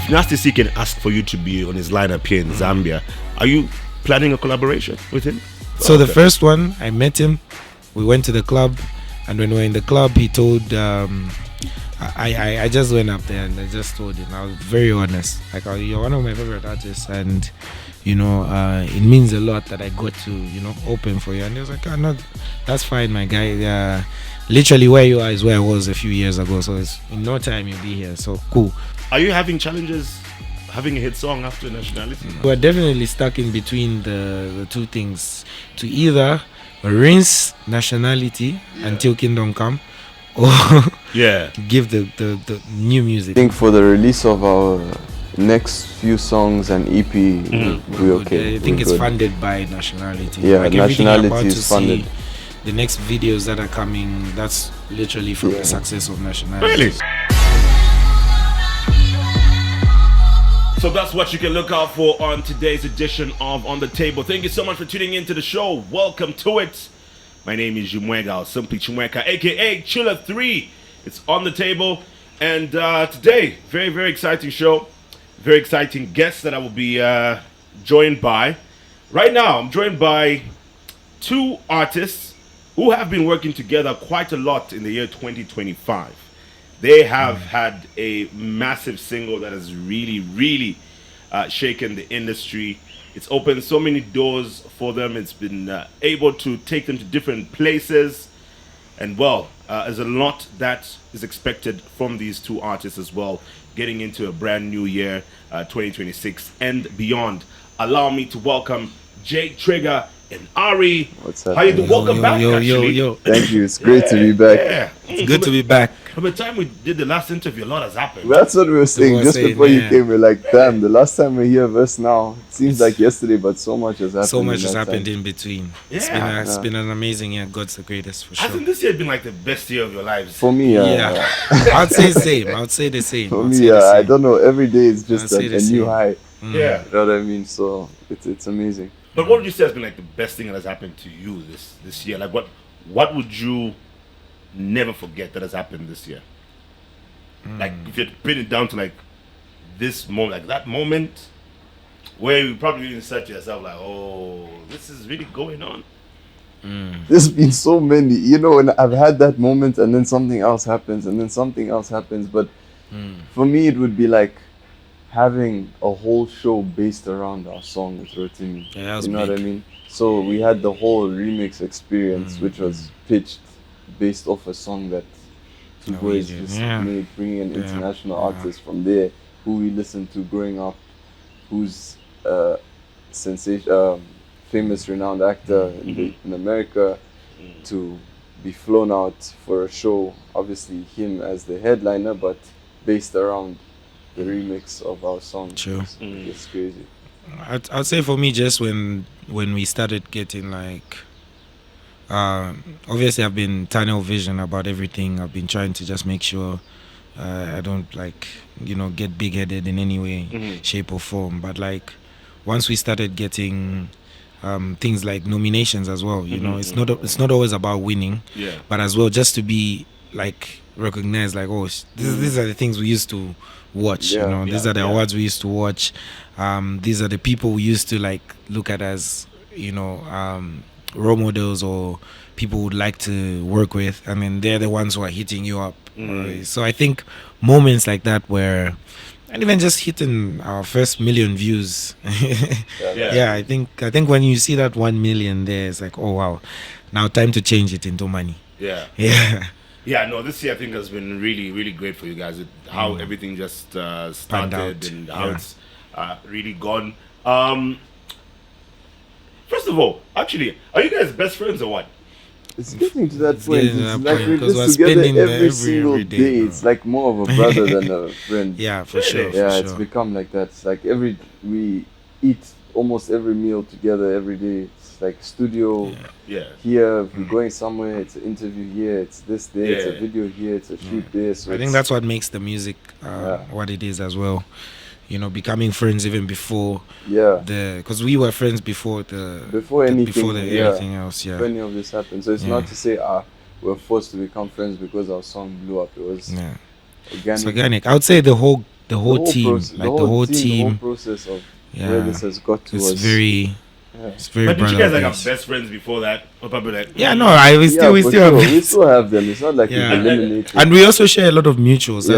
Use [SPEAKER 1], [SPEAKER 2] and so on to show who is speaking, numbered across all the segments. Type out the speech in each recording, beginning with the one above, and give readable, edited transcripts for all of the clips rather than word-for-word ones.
[SPEAKER 1] if Nasty C can ask for you to be on his lineup here in Zambia, are you planning a collaboration with him?
[SPEAKER 2] So the first one, I met him. We went to the club, and when we were in the club, he told. I just went up there and I just told him. I was very honest. Like, you're one of my favorite artists, and it means a lot that I got to open for you. And he was like, "Oh, no, that's fine, my guy. Literally where you are is where I was a few years ago. So it's in no time you'll be here. So cool."
[SPEAKER 1] Are you having challenges having a hit song after Nationality?
[SPEAKER 2] We're definitely stuck in between the two things, to either rinse Nationality until Kingdom Come, or give the new music.
[SPEAKER 3] I think for the release of our next few songs and EP, we're okay.
[SPEAKER 2] I think
[SPEAKER 3] we're
[SPEAKER 2] it's
[SPEAKER 3] good.
[SPEAKER 2] funded by Nationality.
[SPEAKER 3] Yeah,
[SPEAKER 2] like
[SPEAKER 3] Nationality is funded.
[SPEAKER 2] The next videos that are coming, that's literally from the success of Nationality.
[SPEAKER 1] Really? So that's what you can look out for on today's edition of On The Table. Thank you so much for tuning into the show. Welcome to it. My name is Chimweka, or simply Chimweka, aka Chiller 3. It's On The Table. And today, very, very exciting show. Very exciting guests that I will be joined by. Right now, I'm joined by two artists who have been working together quite a lot in the year 2025. They have had a massive single that has really, really shaken the industry. It's opened so many doors for them. It's been able to take them to different places. And well, there's a lot that is expected from these two artists as well, getting into a brand new year, 2026 and beyond. Allow me to welcome Trigga and Ari.
[SPEAKER 3] What's up?
[SPEAKER 1] How you doing? Welcome back, actually.
[SPEAKER 2] Yo.
[SPEAKER 3] Thank you. It's great to be back.
[SPEAKER 1] Yeah.
[SPEAKER 2] It's good to be back.
[SPEAKER 1] By the time we did the last interview, a lot has happened.
[SPEAKER 3] That's what we were saying just before you
[SPEAKER 2] yeah.
[SPEAKER 3] came. We're like, damn, the last time we hear verse now, it seems like yesterday, but so much has happened.
[SPEAKER 2] So much has
[SPEAKER 3] in that
[SPEAKER 2] happened
[SPEAKER 3] time.
[SPEAKER 2] in between.
[SPEAKER 1] Yeah.
[SPEAKER 2] It's been an amazing year. God's the greatest for sure.
[SPEAKER 1] Hasn't this year been like the best year of your lives?
[SPEAKER 3] For me,
[SPEAKER 2] Yeah. I'd say the same. I would say the same.
[SPEAKER 3] For
[SPEAKER 2] I'd
[SPEAKER 3] me,
[SPEAKER 2] say the
[SPEAKER 3] I
[SPEAKER 2] same.
[SPEAKER 3] don't know. Every day is just
[SPEAKER 2] I'd
[SPEAKER 3] a
[SPEAKER 2] say the
[SPEAKER 3] new
[SPEAKER 2] same.
[SPEAKER 3] high.
[SPEAKER 1] Yeah.
[SPEAKER 3] You know what I mean? So it's amazing.
[SPEAKER 1] But what would you say has been like the best thing that has happened to you this year? Like what would you never forget that has happened this year? Like if you pin it down to like this moment, like that moment where you probably even said to yourself like, oh, this is really going on.
[SPEAKER 3] There's been so many, and I've had that moment and then something else happens and then something else happens. But for me, it would be like having a whole show based around our song with Rotimi.
[SPEAKER 2] Yeah, that was
[SPEAKER 3] you know
[SPEAKER 2] big.
[SPEAKER 3] what I mean? So we had the whole remix experience, which was pitched based off a song that two boys
[SPEAKER 2] Norwegian,
[SPEAKER 3] just
[SPEAKER 2] yeah.
[SPEAKER 3] made, bringing in international artists from there who we listened to growing up, who's famous, renowned actor in America, to be flown out for a show. Obviously, him as the headliner, but based around the remix of our song.
[SPEAKER 2] True.
[SPEAKER 3] It's crazy.
[SPEAKER 2] I'd say for me, just when we started getting like, obviously I've been tunnel vision about everything. I've been trying to just make sure I don't get big headed in any way, shape or form. But like once we started getting things like nominations as well, it's not always about winning, but as well just to be like recognized, like, oh, these are the things we used to watch. These are the awards we used to watch. These are the people we used to like look at as role models or people would like to work with, and then they're the ones who are hitting you up. Right? So I think moments like that where, and even just hitting our first million views, I think when you see that 1 million there, it's like, oh wow, now time to change it into money.
[SPEAKER 1] Yeah, no, this year I think has been really, really great for you guys. How everything just started and how it's really gone. First of all, actually, are you guys best friends or what?
[SPEAKER 3] It's getting to that point.
[SPEAKER 2] getting to
[SPEAKER 3] It's
[SPEAKER 2] that
[SPEAKER 3] like
[SPEAKER 2] point,
[SPEAKER 3] we're
[SPEAKER 2] 'cause
[SPEAKER 3] just
[SPEAKER 2] we're
[SPEAKER 3] together
[SPEAKER 2] spending
[SPEAKER 3] every single
[SPEAKER 2] every day,
[SPEAKER 3] day.
[SPEAKER 2] bro.
[SPEAKER 3] It's like more of a brother than a friend.
[SPEAKER 2] Yeah, for sure.
[SPEAKER 3] Yeah,
[SPEAKER 2] for
[SPEAKER 3] it's
[SPEAKER 2] sure.
[SPEAKER 3] become like that. It's like we eat almost every meal together every day. It's like studio here. If we're going somewhere, it's an interview here. It's this there. It's a video here. It's a shoot there. So
[SPEAKER 2] I think that's what makes the music what it is as well. Becoming friends even before because we were friends before anything else. Yeah.
[SPEAKER 3] If any of this happened, so it's not to say we're forced to become friends because our song blew up. It was organic.
[SPEAKER 2] It's organic. I would say the whole the whole team,
[SPEAKER 3] process,
[SPEAKER 2] like the whole team.
[SPEAKER 3] the whole process of where this has got to
[SPEAKER 2] it's
[SPEAKER 3] us.
[SPEAKER 2] very.
[SPEAKER 3] Yeah.
[SPEAKER 2] It's very
[SPEAKER 1] But did you guys like
[SPEAKER 2] brother-based.
[SPEAKER 1] have best friends before that? Or probably like,
[SPEAKER 2] Yeah, no, we
[SPEAKER 3] for
[SPEAKER 2] still
[SPEAKER 3] sure.
[SPEAKER 2] have
[SPEAKER 3] We
[SPEAKER 2] this.
[SPEAKER 3] still have them. It's not like
[SPEAKER 2] Yeah.
[SPEAKER 3] we've eliminated.
[SPEAKER 2] And we also share a lot of mutuals.
[SPEAKER 3] Yeah.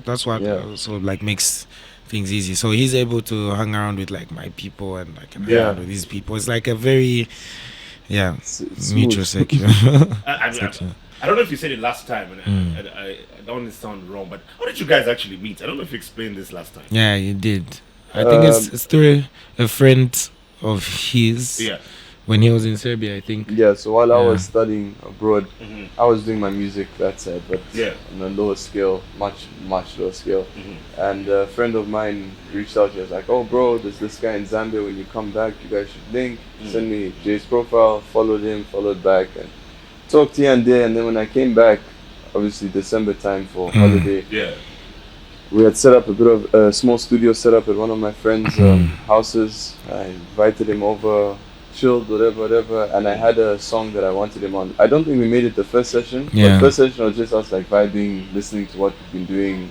[SPEAKER 2] That's what
[SPEAKER 3] Yeah.
[SPEAKER 2] also like makes things easy. So he's able to hang around with like my people, and I can hang
[SPEAKER 3] Yeah.
[SPEAKER 2] around with these people. It's like a very
[SPEAKER 3] It's
[SPEAKER 2] mutual
[SPEAKER 3] smooth.
[SPEAKER 2] section.
[SPEAKER 1] I don't know if you said it last time, and I don't want to sound wrong, but how did you guys actually meet? I don't know if you explained this last time.
[SPEAKER 2] Yeah, you did. I think it's through a friend of his.
[SPEAKER 1] Yeah.
[SPEAKER 2] When he was in Serbia, I think.
[SPEAKER 3] Yeah, so while I
[SPEAKER 2] Yeah.
[SPEAKER 3] was studying abroad, I was doing my music that side, but
[SPEAKER 1] Yeah.
[SPEAKER 3] on a lower scale, much lower scale. And a friend of mine reached out. He was like, "Oh, bro, there's this guy in Zambia. When you come back, you guys should link. Send me Jay's profile." Followed him, followed back, and talked here and there. And then when I came back, obviously December time for holiday,
[SPEAKER 1] Yeah.
[SPEAKER 3] we had set up a bit of a small studio set up at one of my friends' houses. I invited him over, chilled, whatever, and I had a song that I wanted him on. I don't think we made it the first session.
[SPEAKER 2] Yeah.
[SPEAKER 3] The first session was just us like vibing, listening to what we've been doing,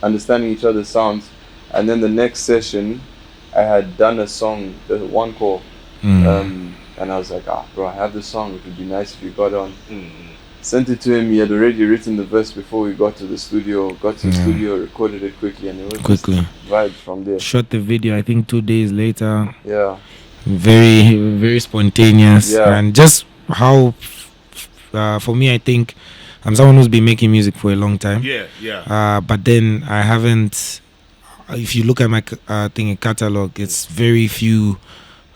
[SPEAKER 3] understanding each other's sounds. And then the next session, I had done a song, the one call, and I was like, bro, I have this song. It would be nice if you got on. Sent it to him. He had already written the verse before we got to the studio. Got to the studio, recorded it quickly, and it was
[SPEAKER 2] Quickly.
[SPEAKER 3] just vibes from there.
[SPEAKER 2] Shot the video, I think 2 days later.
[SPEAKER 3] Yeah.
[SPEAKER 2] Very spontaneous.
[SPEAKER 3] Yeah.
[SPEAKER 2] And just how, for me, I think I'm someone who's been making music for a long time.
[SPEAKER 1] Yeah.
[SPEAKER 2] But then I haven't. If you look at my catalog, it's very few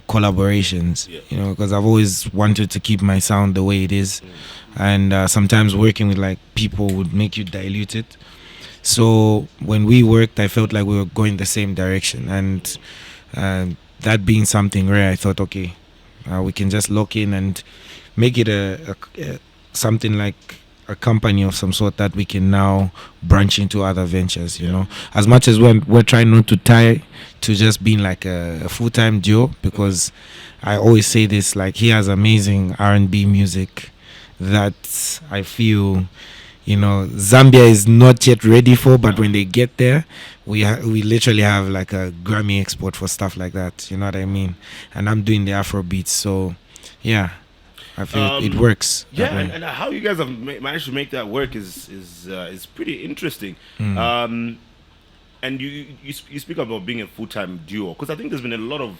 [SPEAKER 2] collaborations.
[SPEAKER 1] Yeah.
[SPEAKER 2] You know, because I've always wanted to keep my sound the way it is, and sometimes working with like people would make you dilute it. So when we worked, I felt like we were going the same direction, and that being something rare, I thought, okay, we can just lock in and make it a something like a company of some sort that we can now branch into other ventures. You know, as much as we're trying not to tie to just being like a full-time duo, because I always say this, like, he has amazing R&B music that I feel, you know, Zambia is not yet ready for, but when they get there, we literally have like a Grammy export for stuff like that. You know what I mean? And I'm doing the Afro beats, so yeah, I feel it works.
[SPEAKER 1] Yeah, and how you guys have managed to make that work is pretty interesting. And you speak about being a full-time duo, because I think there's been a lot of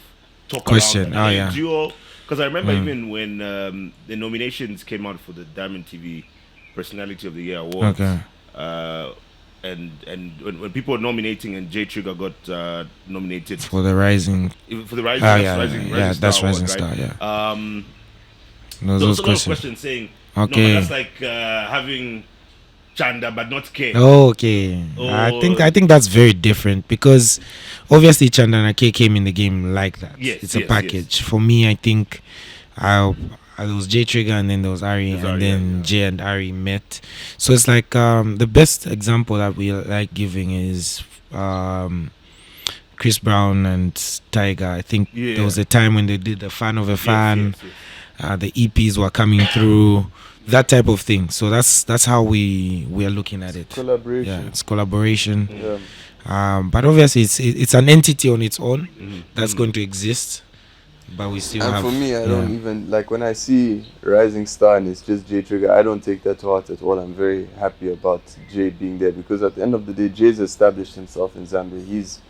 [SPEAKER 1] talk
[SPEAKER 2] Question.
[SPEAKER 1] around
[SPEAKER 2] Yeah.
[SPEAKER 1] duo. Because I remember even when the nominations came out for the Diamond TV Personality of the Year Awards.
[SPEAKER 2] Okay.
[SPEAKER 1] And when people were nominating, and Trigga got nominated
[SPEAKER 2] For the Rising.
[SPEAKER 1] for the Rising,
[SPEAKER 2] That's Rising
[SPEAKER 1] Star,
[SPEAKER 2] Star.
[SPEAKER 1] right?
[SPEAKER 2] Yeah.
[SPEAKER 1] There
[SPEAKER 2] Those
[SPEAKER 1] was a lot of
[SPEAKER 2] questions.
[SPEAKER 1] questions saying,
[SPEAKER 2] Okay.
[SPEAKER 1] no, that's like having Chanda but not K.
[SPEAKER 2] Okay. I think that's very different, because obviously Chanda and K came in the game like that.
[SPEAKER 1] Yes,
[SPEAKER 2] It's a
[SPEAKER 1] yes,
[SPEAKER 2] package. For me, I think there was Trigga, and then there was Ari, and then Jay and Ari met. So it's like the best example that we like giving is Chris Brown and Tiger. I think there was a time when they did the Fan of a Fan.
[SPEAKER 1] Yes.
[SPEAKER 2] The EPs were coming through, that type of thing. So that's how we are looking at it.
[SPEAKER 3] Collaboration.
[SPEAKER 2] Yeah, it's collaboration.
[SPEAKER 3] Yeah.
[SPEAKER 2] But obviously it's an entity on its own that's going to exist. But we still have.
[SPEAKER 3] And for me, I don't even like when I see Rising Star and it's just Jay Trigga. I don't take that to heart at all. I'm very happy about Jay being there, because at the end of the day, Jay's established himself in Zambia. He's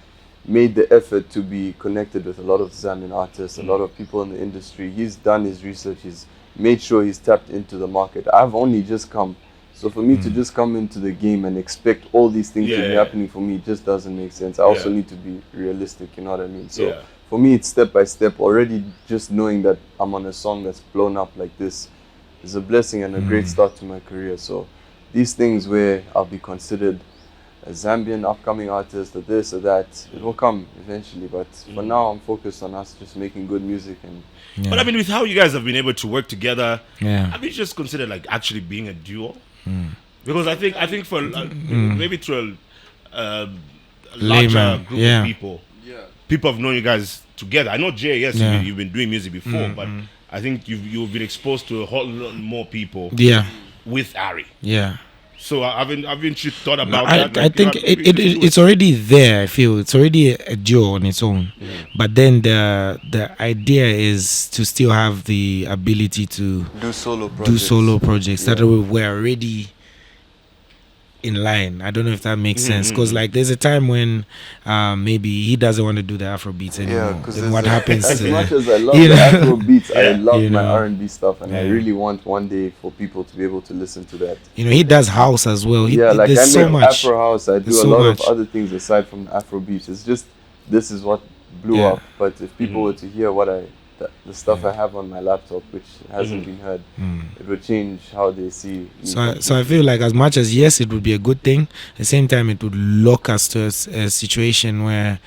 [SPEAKER 3] made the effort to be connected with a lot of Zambian artists, a lot of people in the industry. He's done his research. He's made sure he's tapped into the market. I've only just come. So for me to just come into the game and expect all these things to be happening for me just doesn't make sense. I also need to be realistic, you know what I mean? So for me, it's step by step. Already just knowing that I'm on a song that's blown up like this is a blessing and a great start to my career. So these things where I'll be considered a Zambian upcoming artist or this or that, it will come eventually. But for now, I'm focused on us just making good music. And
[SPEAKER 1] But I mean, with how you guys have been able to work together, have you just considered like actually being a duo? Because I think for maybe through a larger group of people, people have known you guys together. I know Jay, yes, you've been doing music before, but I think you've been exposed to a whole lot more people.
[SPEAKER 2] Yeah.
[SPEAKER 1] With Ari.
[SPEAKER 2] Yeah.
[SPEAKER 1] So haven't you thought about that?
[SPEAKER 2] I think it's already there. I feel it's already a duo on its own. But then the idea is to still have the ability to
[SPEAKER 3] Do solo projects.
[SPEAKER 2] that were already in line. I don't know if that makes sense, because like there's a time when maybe he doesn't want to do the Afro beats anymore.
[SPEAKER 3] Yeah, because
[SPEAKER 2] what happens
[SPEAKER 3] as
[SPEAKER 2] to
[SPEAKER 3] much as I love
[SPEAKER 2] you
[SPEAKER 3] the
[SPEAKER 2] know?
[SPEAKER 3] Afro beats, I love
[SPEAKER 2] You
[SPEAKER 3] my
[SPEAKER 2] know.
[SPEAKER 3] R&B stuff, and I really want one day for people to be able to listen to that.
[SPEAKER 2] He does house as well.
[SPEAKER 3] Like I
[SPEAKER 2] there's
[SPEAKER 3] make
[SPEAKER 2] so much.
[SPEAKER 3] Afro house. I do
[SPEAKER 2] There's
[SPEAKER 3] a
[SPEAKER 2] so
[SPEAKER 3] lot
[SPEAKER 2] much.
[SPEAKER 3] of other things aside from Afro beats. It's just this is what blew
[SPEAKER 2] Yeah.
[SPEAKER 3] up. But if people were to hear what the stuff I have on my laptop, which hasn't been heard, it would change how they see me.
[SPEAKER 2] So I feel like, as much as yes, it would be a good thing, at the same time it would lock us to a situation where,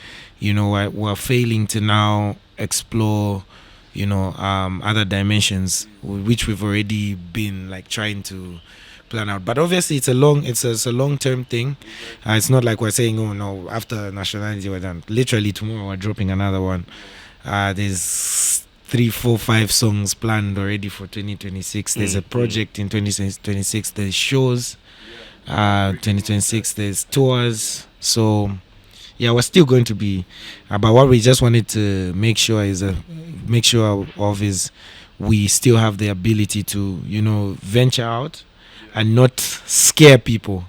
[SPEAKER 2] we're failing to now explore, other dimensions which we've already been like trying to plan out. But obviously it's a long-term thing. It's not like we're saying, oh no, after Nationality we're done. Literally tomorrow we're dropping another one. There's 3, 4, 5 songs planned already for 2026. There's a project in 2026. There's shows. 2026 there's tours. So yeah, we're still going to be. But what we just wanted to make sure is we still have the ability to venture out and not scare people.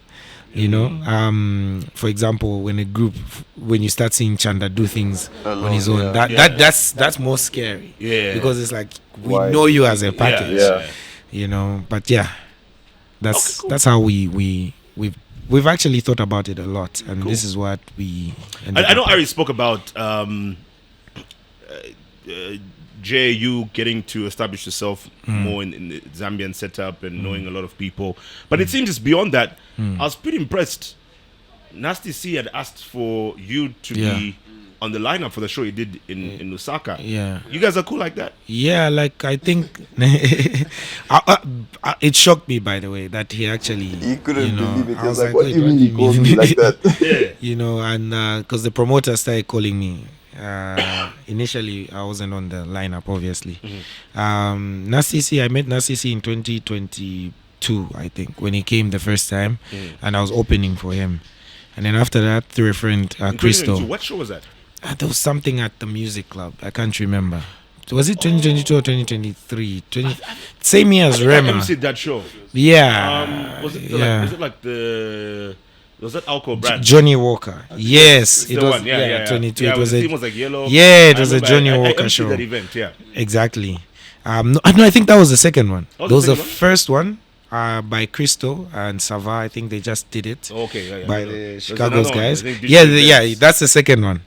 [SPEAKER 2] For example, when you start seeing Chanda do things on his own, that's more scary. Because it's like we know you as a package. But yeah, that's how we've actually thought about it a lot, and this is what we.
[SPEAKER 1] I know Ari spoke about you getting to establish yourself more in the Zambian setup and knowing a lot of people, but it seems it's beyond that. I was pretty impressed. Nasty C had asked for you to be on the lineup for the show he did in Lusaka. You guys are cool like that?
[SPEAKER 2] Like I think it shocked me, by the way, that he
[SPEAKER 3] couldn't believe it. He was like,
[SPEAKER 2] "What
[SPEAKER 3] what do you mean he called me like that?"
[SPEAKER 2] And because the promoter started calling me. Initially I wasn't on the lineup, obviously. Nasty C, I met Nasty C in 2022, I think, when he came the first time, and I was opening for him. And then after that, through a friend, Crystal.
[SPEAKER 1] What show was that?
[SPEAKER 2] There was something at the music club. I can't remember. Was it 2022 or 2023? Same year as Rema.
[SPEAKER 1] I emceed that show.
[SPEAKER 2] Yeah.
[SPEAKER 1] Was that alcohol brand?
[SPEAKER 2] Johnny Walker. Yes,
[SPEAKER 1] It's
[SPEAKER 2] it
[SPEAKER 1] the
[SPEAKER 2] was.
[SPEAKER 1] one. Yeah.
[SPEAKER 2] 22.
[SPEAKER 1] Yeah,
[SPEAKER 2] it was
[SPEAKER 1] the theme was like yellow.
[SPEAKER 2] Yeah, it was a Johnny
[SPEAKER 1] I
[SPEAKER 2] Walker
[SPEAKER 1] emceed
[SPEAKER 2] show.
[SPEAKER 1] that event. Yeah.
[SPEAKER 2] Exactly. No, I think that was the second one.
[SPEAKER 1] Oh,
[SPEAKER 2] That was the
[SPEAKER 1] second one?
[SPEAKER 2] first one by Crystal and Sava. I think they just did it
[SPEAKER 1] Okay. Yeah.
[SPEAKER 2] by
[SPEAKER 1] no.
[SPEAKER 2] the
[SPEAKER 1] There's
[SPEAKER 2] Chicago's
[SPEAKER 1] another one.
[SPEAKER 2] guys.
[SPEAKER 1] I think
[SPEAKER 2] Yeah,
[SPEAKER 1] Diversified.
[SPEAKER 2] that's the second one.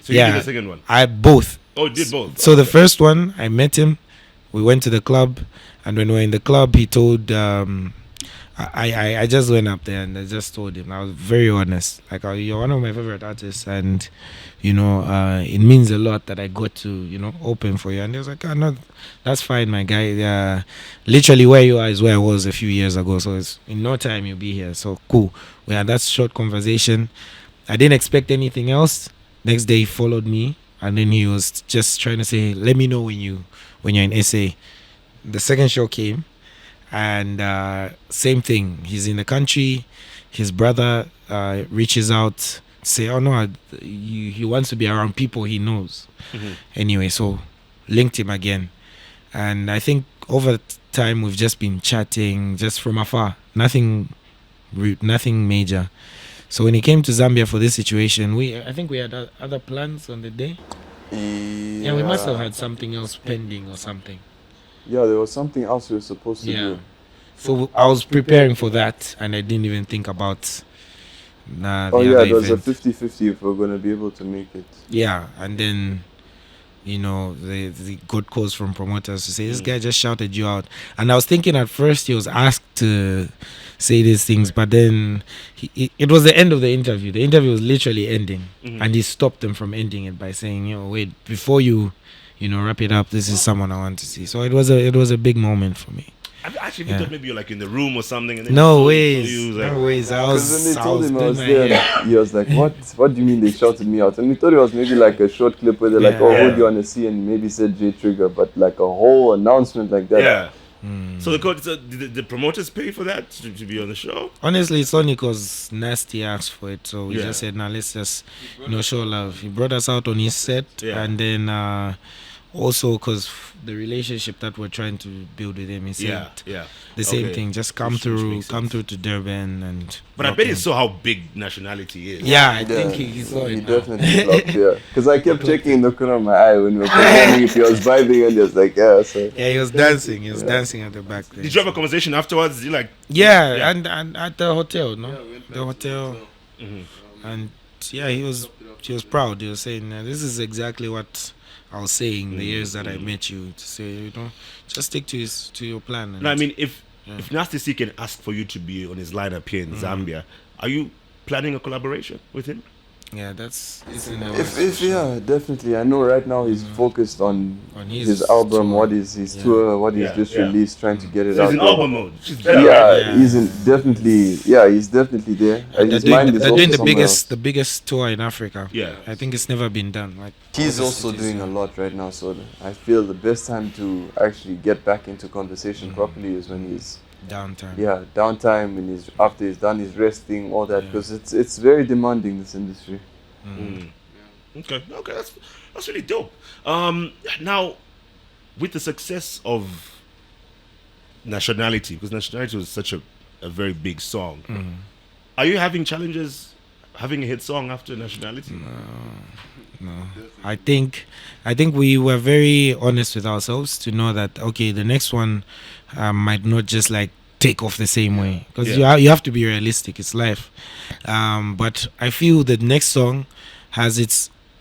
[SPEAKER 1] So you did the second one.
[SPEAKER 2] I both.
[SPEAKER 1] Oh, you did both.
[SPEAKER 2] So the first one, I met him. We went to the club, and when we were in the club, he told. I just went up there and I just told him. I was very honest. Like, you're one of my favorite artists, and it means a lot that I got to open for you. And he was like, no, that's fine, my guy. Literally where you are is where I was a few years ago. So it's in no time you'll be here. So cool. We had that short conversation. I didn't expect anything else. Next day he followed me, and then he was just trying to say, let me know when you're in SA. The second show came, and same thing. He's in the country. His brother reaches out, say, oh no, he wants to be around people he knows. Anyway, so linked him again, and I think over time we've just been chatting just from afar. Nothing major. So when he came to Zambia for this situation, I think we had other plans on the day. Yeah, we must have had something else pending or something.
[SPEAKER 3] Yeah, there was something else we were supposed to do.
[SPEAKER 2] So I was preparing for that, and I didn't even think about the other
[SPEAKER 3] there was a
[SPEAKER 2] event.
[SPEAKER 3] 50-50 if we're going to be able to make it.
[SPEAKER 2] Yeah, and then they got calls from promoters to say, this guy just shouted you out. And I was thinking at first he was asked to say these things, but then it was the end of the interview. The interview was literally ending, and he stopped them from ending it by saying, wait, before you wrap it up, this is someone I want to see. So it was a big moment for me.
[SPEAKER 1] I actually thought maybe you're like in the room or something. And then
[SPEAKER 2] No
[SPEAKER 1] he
[SPEAKER 2] ways.
[SPEAKER 1] was like,
[SPEAKER 2] No ways.
[SPEAKER 3] Because when they told him I was
[SPEAKER 2] doing
[SPEAKER 3] there,
[SPEAKER 2] my hair.
[SPEAKER 3] he was like, what do you mean they shouted me out? And we thought it was maybe like a short clip where they're like, who do you want to see? And maybe said J Trigger, but like a whole announcement like that.
[SPEAKER 1] Yeah. So did the promoters pay for that to be on the show?
[SPEAKER 2] Honestly, it's only because Nasty asked for it, so we
[SPEAKER 1] Yeah.
[SPEAKER 2] just said, "Now let's just show love." He brought us out on his set,
[SPEAKER 1] Yeah.
[SPEAKER 2] and then also because the relationship that we're trying to build with him, he said
[SPEAKER 1] Yeah.
[SPEAKER 2] the same
[SPEAKER 1] Okay.
[SPEAKER 2] thing. Just
[SPEAKER 1] Which makes sense.
[SPEAKER 2] to Durban, and
[SPEAKER 1] But I
[SPEAKER 2] rock
[SPEAKER 1] bet
[SPEAKER 2] him.
[SPEAKER 1] you saw how big Nationality is.
[SPEAKER 2] Yeah, I think he saw
[SPEAKER 3] He
[SPEAKER 2] it. now.
[SPEAKER 3] definitely blocked, yeah. Because I kept checking the corner of my eye when we were performing if he was vibing, and he was like, yeah, so.
[SPEAKER 2] Yeah, he was dancing. He was dancing at the back there.
[SPEAKER 1] Did you have a conversation afterwards? You like?
[SPEAKER 2] Yeah,
[SPEAKER 1] Yeah.
[SPEAKER 2] And at the hotel, no,
[SPEAKER 4] Yeah, we went back
[SPEAKER 2] the
[SPEAKER 4] to
[SPEAKER 2] hotel, and yeah, he was proud. He was saying, "This is exactly what I was saying the years that I met you." To say, just stick to your plan. And
[SPEAKER 1] No, I mean, if Nasty C can ask for you to be on his lineup here in Zambia, are you planning a collaboration with him?
[SPEAKER 2] yeah, it's in
[SPEAKER 3] If yeah, definitely. I know right now he's focused on
[SPEAKER 2] his
[SPEAKER 3] his album,
[SPEAKER 2] tour.
[SPEAKER 3] what is his tour, what he's
[SPEAKER 1] Yeah,
[SPEAKER 3] just
[SPEAKER 1] yeah.
[SPEAKER 3] released, trying to get it
[SPEAKER 1] So
[SPEAKER 3] out
[SPEAKER 1] he's in
[SPEAKER 3] there.
[SPEAKER 1] album mode. She's better,
[SPEAKER 3] Yeah,
[SPEAKER 1] right?
[SPEAKER 2] Yeah.
[SPEAKER 3] he's definitely there. His mind is
[SPEAKER 2] they're
[SPEAKER 3] also
[SPEAKER 2] doing the
[SPEAKER 3] somewhere else.
[SPEAKER 2] biggest tour in Africa.
[SPEAKER 1] Yeah.
[SPEAKER 2] I think it's never been done. Like
[SPEAKER 3] He's also doing a lot right now, so I feel the best time to actually get back into conversation properly is when he's
[SPEAKER 2] downtime.
[SPEAKER 3] downtime, when he's after he's done his resting, all that, because it's very demanding, this industry.
[SPEAKER 1] Okay, that's really dope. Now, with the success of Nationality, because Nationality was such a very big song, are you having challenges having a hit song after Nationality?
[SPEAKER 2] No, I think we were very honest with ourselves to know that okay, the next one might not just like take off the same way, because you have to be realistic. It's life, but I feel the next song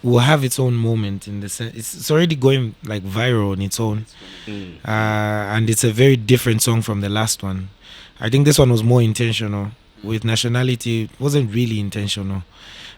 [SPEAKER 2] will have its own moment in the sense it's already going like viral on its own, and it's a very different song from the last one. I think this one was more intentional. With Nationality, it wasn't really intentional.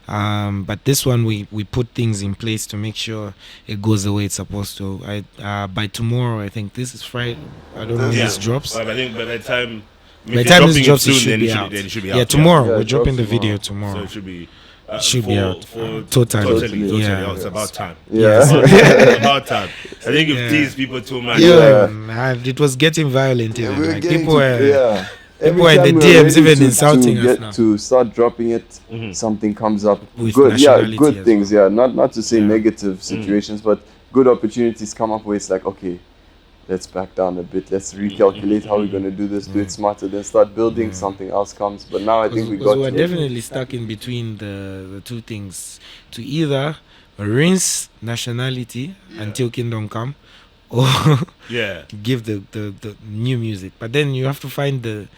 [SPEAKER 2] But this one we put things in place to make sure it goes the way it's supposed to. By tomorrow, I think this is Friday. I don't know when this drops.
[SPEAKER 1] Well, I think by the time
[SPEAKER 2] By the time this drops, it should
[SPEAKER 1] then
[SPEAKER 2] be out.
[SPEAKER 1] Then it should be out.
[SPEAKER 2] Yeah, tomorrow
[SPEAKER 3] Yeah,
[SPEAKER 2] we're
[SPEAKER 3] it
[SPEAKER 2] dropping the
[SPEAKER 3] drops
[SPEAKER 2] video
[SPEAKER 1] So
[SPEAKER 2] tomorrow.
[SPEAKER 1] it should be.
[SPEAKER 2] It should be out.
[SPEAKER 1] Totally.
[SPEAKER 2] Yeah.
[SPEAKER 1] Oh, it's about time.
[SPEAKER 2] Yes.
[SPEAKER 1] It's about time. I think you've
[SPEAKER 2] Yeah.
[SPEAKER 1] teased people too much.
[SPEAKER 2] Yeah, man, it was getting violent. Even.
[SPEAKER 3] we're
[SPEAKER 2] Like,
[SPEAKER 3] getting
[SPEAKER 2] people
[SPEAKER 3] to,
[SPEAKER 2] were.
[SPEAKER 3] yeah.
[SPEAKER 2] people
[SPEAKER 3] Every
[SPEAKER 2] were in the
[SPEAKER 3] time we're
[SPEAKER 2] DMs
[SPEAKER 3] ready
[SPEAKER 2] even insulting us now.
[SPEAKER 3] to start dropping it, something comes up.
[SPEAKER 2] With
[SPEAKER 3] Good,
[SPEAKER 2] Nationality
[SPEAKER 3] good
[SPEAKER 2] as
[SPEAKER 3] things.
[SPEAKER 2] well.
[SPEAKER 3] Yeah, not to say
[SPEAKER 2] Yeah.
[SPEAKER 3] negative situations, but good opportunities come up where it's like, okay, let's back down a bit. Let's recalculate how we're gonna do this. Do it smarter. Then start building. Something else comes. But now I think we got.
[SPEAKER 2] We're
[SPEAKER 3] to-
[SPEAKER 2] definitely stuck in between the two things, to either rinse Nationality until Kingdom Come, or
[SPEAKER 1] Yeah.
[SPEAKER 2] give the new music. But then you have to find the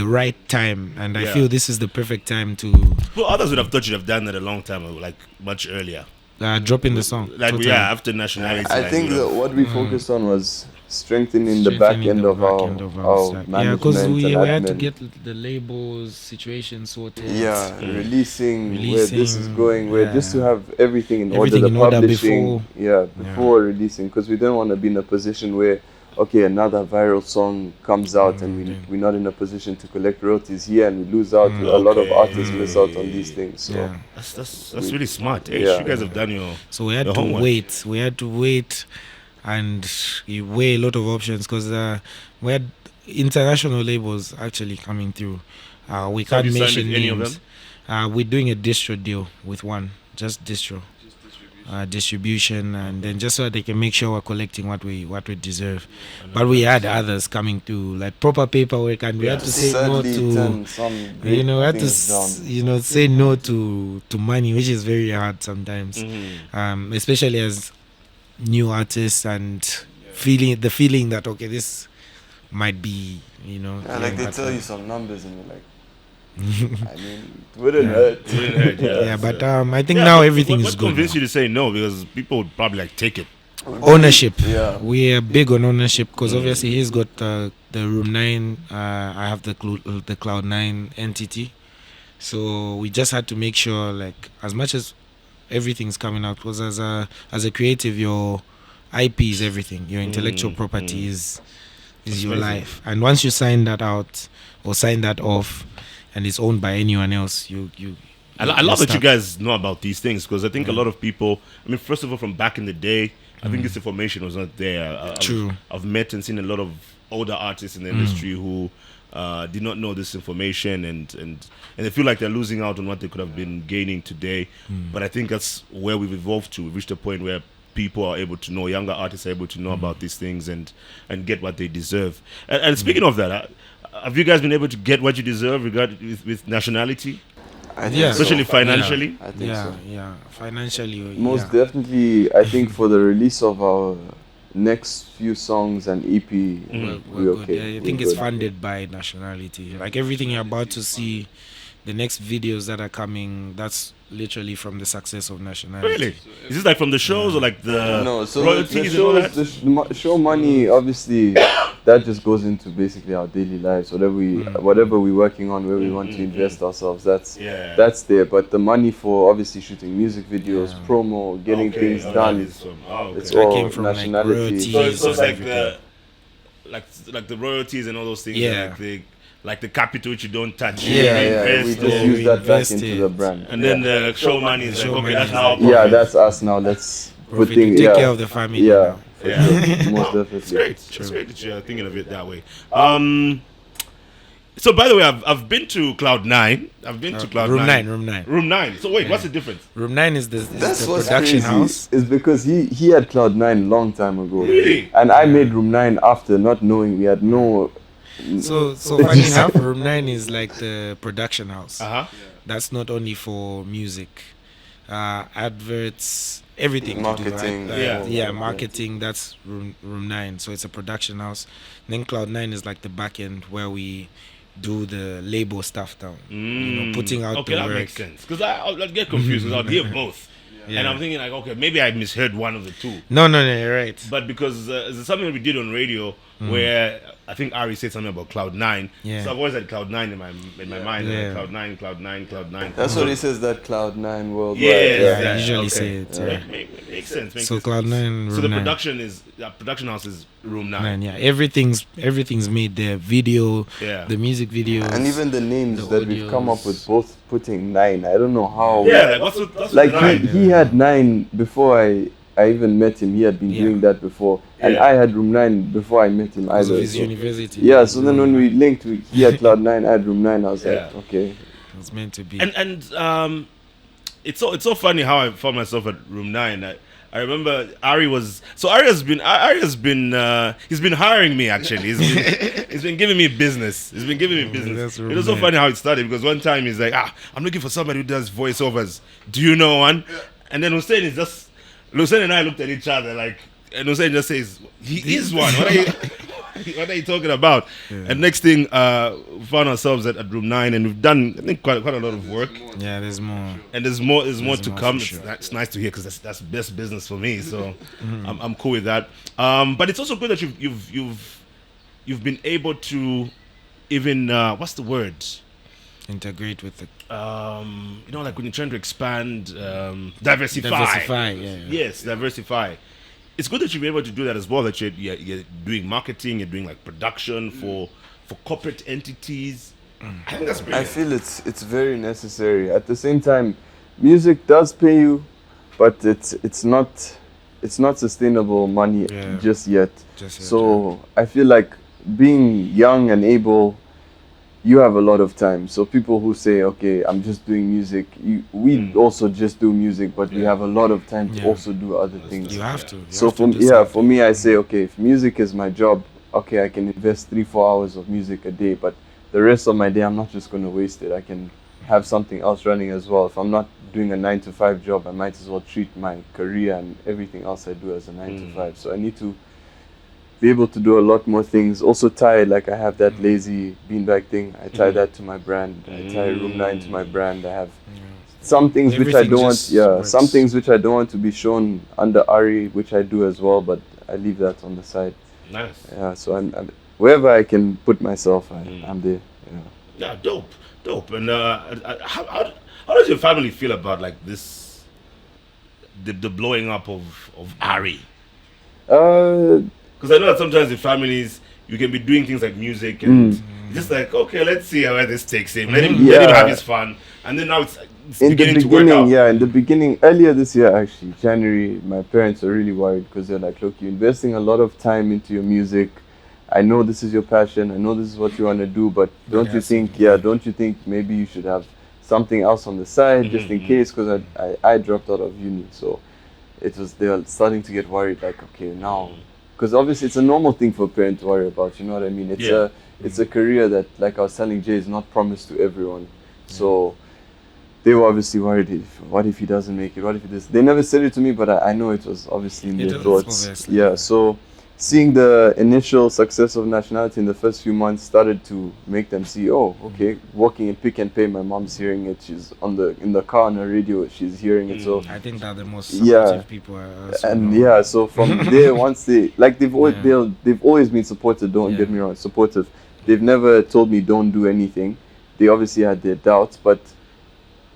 [SPEAKER 2] right time, and I
[SPEAKER 1] Yeah.
[SPEAKER 2] feel this is the perfect time to
[SPEAKER 1] Well, others would have thought you'd have done that a long time ago, like much earlier.
[SPEAKER 2] drop in the song.
[SPEAKER 1] Like,
[SPEAKER 2] Totally.
[SPEAKER 1] yeah, after Nationality.
[SPEAKER 3] I
[SPEAKER 1] like,
[SPEAKER 3] think
[SPEAKER 1] you know,
[SPEAKER 3] what we focused on was strengthening the back
[SPEAKER 2] Strengthening
[SPEAKER 3] end
[SPEAKER 2] the
[SPEAKER 3] of
[SPEAKER 2] back
[SPEAKER 3] our,
[SPEAKER 2] end of
[SPEAKER 3] our
[SPEAKER 2] stack. Yeah,
[SPEAKER 3] management
[SPEAKER 2] because
[SPEAKER 3] and
[SPEAKER 2] we had to
[SPEAKER 3] admin.
[SPEAKER 2] get the labels situation sorted.
[SPEAKER 3] Yeah, releasing where this is
[SPEAKER 2] Releasing,
[SPEAKER 3] going, where just to
[SPEAKER 2] yeah.
[SPEAKER 3] have everything in
[SPEAKER 2] Everything
[SPEAKER 3] order, the
[SPEAKER 2] in order
[SPEAKER 3] publishing,
[SPEAKER 2] before-
[SPEAKER 3] before releasing, because we don't want to be in a position where, okay, another viral song comes out and we're not in a position to collect royalties here, and we lose out. A lot of
[SPEAKER 1] Okay.
[SPEAKER 3] artists miss out on these things. So
[SPEAKER 2] Yeah.
[SPEAKER 1] that's really smart. Hey,
[SPEAKER 3] Yeah.
[SPEAKER 1] you guys have done your.
[SPEAKER 2] So we had
[SPEAKER 1] The
[SPEAKER 2] to
[SPEAKER 1] homework.
[SPEAKER 2] wait. We had to wait, and you weigh a lot of options because we had international labels actually coming through. We
[SPEAKER 1] So have
[SPEAKER 2] can't
[SPEAKER 1] you signed
[SPEAKER 2] mention
[SPEAKER 1] with any of
[SPEAKER 2] names. We're doing a distro deal with one, just distro. Distribution, and then just so that they can make sure we're collecting what we deserve. But we had others coming through, like proper paperwork, and we had to say no
[SPEAKER 3] sadly,
[SPEAKER 2] to,
[SPEAKER 3] turn some great
[SPEAKER 2] we had to
[SPEAKER 3] things down.
[SPEAKER 2] say no to money, which is very hard sometimes, especially as new artists, and feeling that okay, this might be
[SPEAKER 3] Yeah, like they
[SPEAKER 2] but,
[SPEAKER 3] tell you some numbers and you're like, I mean, it wouldn't hurt.
[SPEAKER 2] yeah, but I think
[SPEAKER 1] Yeah,
[SPEAKER 2] now
[SPEAKER 1] but
[SPEAKER 2] everything
[SPEAKER 1] what
[SPEAKER 2] is good.
[SPEAKER 1] convinced you to say no? Because people would probably like take it.
[SPEAKER 2] Ownership.
[SPEAKER 3] Yeah.
[SPEAKER 2] We are big on ownership because obviously he's got the Room 9. I have the Cloud 9 entity. So we just had to make sure, like, as much as everything's coming out, because as a creative, your IP is everything. Your intellectual property is your
[SPEAKER 1] amazing.
[SPEAKER 2] life. And once you sign that out or sign that off, and it's owned by anyone else,
[SPEAKER 1] I love that you guys know about these things, because I think a lot of people. I mean, first of all, from back in the day, I think this information was not there.
[SPEAKER 2] True.
[SPEAKER 1] I've met and seen a lot of older artists in the industry who did not know this information, and they feel like they're losing out on what they could have been gaining today. But I think that's where we've evolved to. We've reached a point where people are able to know, younger artists are able to know about these things and get what they deserve. And speaking of that, have you guys been able to get what you deserve with Nationality?
[SPEAKER 3] I think
[SPEAKER 1] Especially financially?
[SPEAKER 3] I think so.
[SPEAKER 2] Yeah, financially.
[SPEAKER 3] Most definitely, I think for the release of our next few songs and EP,
[SPEAKER 2] We're
[SPEAKER 3] we're
[SPEAKER 2] good.
[SPEAKER 3] okay.
[SPEAKER 2] Yeah, I think it's funded by Nationality. Like everything you're about to see, the next videos that are coming, that's literally from the success of Nationality.
[SPEAKER 1] Really? Is this like from the shows or like the
[SPEAKER 3] No, so
[SPEAKER 1] royalties
[SPEAKER 3] the
[SPEAKER 1] and all
[SPEAKER 3] shows,
[SPEAKER 1] that?
[SPEAKER 3] the show money, obviously, that just goes into basically our daily lives. Whatever we're working on, where we want to invest ourselves, that's there. But the money for obviously shooting music videos, promo, getting things done, it's
[SPEAKER 2] That
[SPEAKER 3] all
[SPEAKER 2] came from, like,
[SPEAKER 3] Nationality.
[SPEAKER 2] royalties.
[SPEAKER 1] So it's like the royalties and all those things.
[SPEAKER 2] Yeah.
[SPEAKER 1] Like the capital which you don't touch.
[SPEAKER 3] We
[SPEAKER 1] invest,
[SPEAKER 3] just
[SPEAKER 1] or-
[SPEAKER 3] use that back
[SPEAKER 2] invest
[SPEAKER 3] into
[SPEAKER 2] it.
[SPEAKER 3] the brand.
[SPEAKER 1] and then the show money is
[SPEAKER 2] Show
[SPEAKER 1] like, okay,
[SPEAKER 2] money
[SPEAKER 1] that's
[SPEAKER 2] is
[SPEAKER 1] our
[SPEAKER 2] like-
[SPEAKER 1] profit.
[SPEAKER 3] Yeah, that's us now. Let's
[SPEAKER 2] Profit,
[SPEAKER 3] put things.
[SPEAKER 2] take care of the family.
[SPEAKER 3] Yeah,
[SPEAKER 2] now.
[SPEAKER 1] Yeah.
[SPEAKER 3] most
[SPEAKER 1] It's
[SPEAKER 3] definitely.
[SPEAKER 1] great. It's great that you're thinking of it that way. So by the way, I've been to Cloud9. I've been to Cloud9.
[SPEAKER 2] Room 9.
[SPEAKER 1] So wait, what's the difference?
[SPEAKER 2] Room 9 is the
[SPEAKER 3] That's
[SPEAKER 2] the
[SPEAKER 3] what's
[SPEAKER 2] production
[SPEAKER 3] crazy.
[SPEAKER 2] house.
[SPEAKER 3] Is because he had Cloud9 long time ago.
[SPEAKER 1] Really?
[SPEAKER 3] And I made Room 9 after, not knowing we had no.
[SPEAKER 2] So funny enough, Room 9 is like the production house.
[SPEAKER 1] Uh-huh.
[SPEAKER 2] That's not only for music, adverts, everything.
[SPEAKER 3] Marketing.
[SPEAKER 2] To do, right?
[SPEAKER 1] Yeah.
[SPEAKER 2] Marketing. That's room 9. So it's a production house. Then Cloud9 is like the back end where we do the label stuff down. Putting out
[SPEAKER 1] Okay,
[SPEAKER 2] the
[SPEAKER 1] that
[SPEAKER 2] work.
[SPEAKER 1] makes sense. Because I'll get confused because I'll hear both.
[SPEAKER 2] Yeah.
[SPEAKER 1] And I'm thinking like, okay, maybe I misheard one of the two.
[SPEAKER 2] No, you're right.
[SPEAKER 1] But because there's something that we did on radio where I think Ari said something about Cloud9.
[SPEAKER 2] Yeah.
[SPEAKER 1] So I've always had Cloud9 in my mind.
[SPEAKER 2] Yeah.
[SPEAKER 1] Cloud9.
[SPEAKER 3] That's what he says, that Cloud9 worldwide.
[SPEAKER 1] Yeah,
[SPEAKER 2] I usually
[SPEAKER 1] okay.
[SPEAKER 2] say it. Yeah.
[SPEAKER 1] Makes sense.
[SPEAKER 2] So Cloud9,
[SPEAKER 1] So
[SPEAKER 2] Room
[SPEAKER 1] the
[SPEAKER 2] 9.
[SPEAKER 1] production house is Room 9.
[SPEAKER 2] 9, yeah. Everything's made there. Video,
[SPEAKER 1] Yeah.
[SPEAKER 2] the music videos.
[SPEAKER 3] And even the names
[SPEAKER 2] The
[SPEAKER 3] that we've come up
[SPEAKER 2] audios.
[SPEAKER 3] with, both putting 9. I don't know how.
[SPEAKER 1] Yeah, like what's with
[SPEAKER 3] Like
[SPEAKER 1] the 9?
[SPEAKER 3] he had 9 before I even met him. He had been
[SPEAKER 2] Yeah.
[SPEAKER 3] doing that before, and
[SPEAKER 1] Yeah.
[SPEAKER 3] I had Room 9 before I met him
[SPEAKER 2] because of
[SPEAKER 3] either.
[SPEAKER 2] his
[SPEAKER 3] So.
[SPEAKER 2] university.
[SPEAKER 3] Yeah, so then when we linked, he had Cloud9, I had Room 9. I was like,
[SPEAKER 1] Yeah.
[SPEAKER 3] okay.
[SPEAKER 2] It's meant to be.
[SPEAKER 1] And it's so funny how I found myself at Room 9. I remember Ari has been he's been hiring me actually. He's been giving me business. He's been giving me business.
[SPEAKER 2] That's
[SPEAKER 1] It was so
[SPEAKER 2] Room 9.
[SPEAKER 1] funny how it started because one time he's like, I'm looking for somebody who does voiceovers. Do you know one? And then Hussein and I looked at each other like, and Hussein just says, he is one. What are you talking about?
[SPEAKER 2] Yeah.
[SPEAKER 1] And next thing, we found ourselves at Room 9 and we've done, I think, quite a lot of work.
[SPEAKER 2] Yeah, there's more.
[SPEAKER 1] And there's more to
[SPEAKER 2] more
[SPEAKER 1] come.
[SPEAKER 2] for sure.
[SPEAKER 1] It's nice to hear because that's best business for me. So I'm cool with that. But it's also good that you've been able to even what's the word?
[SPEAKER 2] Integrate with the
[SPEAKER 1] Like when you're trying to expand, diversify.
[SPEAKER 2] Diversify. Yeah.
[SPEAKER 1] Yes, diversify. It's good that you're able to do that as well. That you're doing marketing, you're doing like production for corporate entities. I think that's
[SPEAKER 3] I
[SPEAKER 1] brilliant.
[SPEAKER 3] feel it's very necessary. At the same time, music does pay you, but it's not sustainable money
[SPEAKER 2] Yeah.
[SPEAKER 3] just yet.
[SPEAKER 2] Just yet,
[SPEAKER 3] So I feel like being young and able, you have a lot of time. So people who say, okay, I'm just doing music, we also just do music, but we have a lot of time to
[SPEAKER 2] Yeah.
[SPEAKER 3] also do other things.
[SPEAKER 2] You have to. You
[SPEAKER 3] So
[SPEAKER 2] have to decide.
[SPEAKER 3] for me, I say, okay, if music is my job, okay, I can invest 3-4 hours of music a day, but the rest of my day, I'm not just going to waste it. I can have something else running as well. If I'm not doing a 9-to-5 job, I might as well treat my career and everything else I do as a 9-to-5. So I need to be able to do a lot more things. Also tie, like I have that lazy beanbag thing. I tie that to my brand. I tie Room 9 to my brand. I have some things which I
[SPEAKER 2] Everything
[SPEAKER 3] don't want.
[SPEAKER 2] just
[SPEAKER 3] Yeah,
[SPEAKER 2] works.
[SPEAKER 3] some things which I don't want to be shown under Ari, which I do as well, but I leave that on the side.
[SPEAKER 1] Nice.
[SPEAKER 3] Yeah, so I'm wherever I can put myself, I'm there. Yeah.
[SPEAKER 1] Yeah, dope. And how does your family feel about like this, the blowing up of Ari? Because I know that sometimes in families you can be doing things like music and just like, okay, let's see how this takes him. Let him have his fun, and then now it's
[SPEAKER 3] In the
[SPEAKER 1] beginning to work
[SPEAKER 3] beginning,
[SPEAKER 1] out.
[SPEAKER 3] yeah, in the beginning, earlier this year, actually, January, my parents are really worried because they're like, look, you're investing a lot of time into your music. I know this is your passion. I know this is what you want to do, but don't you think? Yeah, don't you think maybe you should have something else on the side just in case? Because I dropped out of uni, so they were starting to get worried. Like, okay, now, because obviously it's a normal thing for a parent to worry about. You know what I mean? It's a career that, like I was telling Jay, is not promised to everyone. So they were obviously worried. What if he doesn't make it? What if he does? They never said it to me, but I know it was obviously in their thoughts.
[SPEAKER 2] Obviously.
[SPEAKER 3] Yeah. So seeing the initial success of Nationality in the first few months started to make them see, oh, okay, walking in Pick and Pay, my mom's hearing it. She's in the car on the radio, she's hearing it. So
[SPEAKER 2] I think they're the most supportive people.
[SPEAKER 3] So from there, once they've always been supportive. Don't get me wrong, supportive. They've never told me don't do anything. They obviously had their doubts, but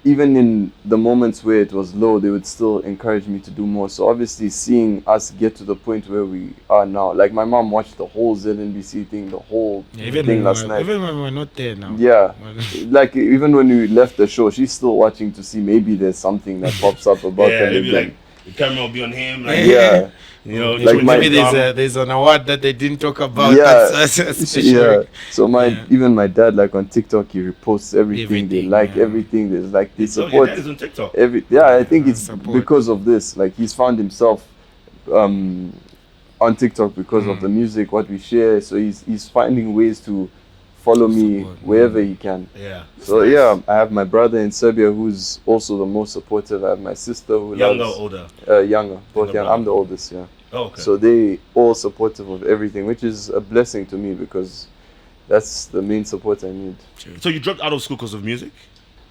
[SPEAKER 3] even in the moments where it was low, they would still encourage me to do more. So obviously seeing us get to the point where we are now, like my mom watched the whole ZNBC thing, the whole thing last night.
[SPEAKER 2] Even when we're not there now.
[SPEAKER 3] Yeah. Like even when we left the show, she's still watching to see maybe there's something that pops up about them.
[SPEAKER 1] Maybe like the camera will be on him. Like,
[SPEAKER 3] yeah.
[SPEAKER 1] You know,
[SPEAKER 2] like maybe there's an award that they didn't talk about.
[SPEAKER 3] Yeah,
[SPEAKER 2] sure.
[SPEAKER 3] So even my dad, like on TikTok, he reposts everything. They like everything. There's like they support.
[SPEAKER 1] Your dad is on TikTok.
[SPEAKER 3] I think it's because of this. Like he's found himself on TikTok because of the music, what we share. So he's finding ways to follow me wherever he can.
[SPEAKER 1] Yeah.
[SPEAKER 3] So I have my brother in Serbia who's also the most supportive. I have my sister who
[SPEAKER 1] younger or older?
[SPEAKER 3] Younger, both young. I'm the oldest. Yeah.
[SPEAKER 1] Oh, okay.
[SPEAKER 3] So they all supportive of everything, which is a blessing to me because that's the main support I need.
[SPEAKER 1] So you dropped out of school because of music?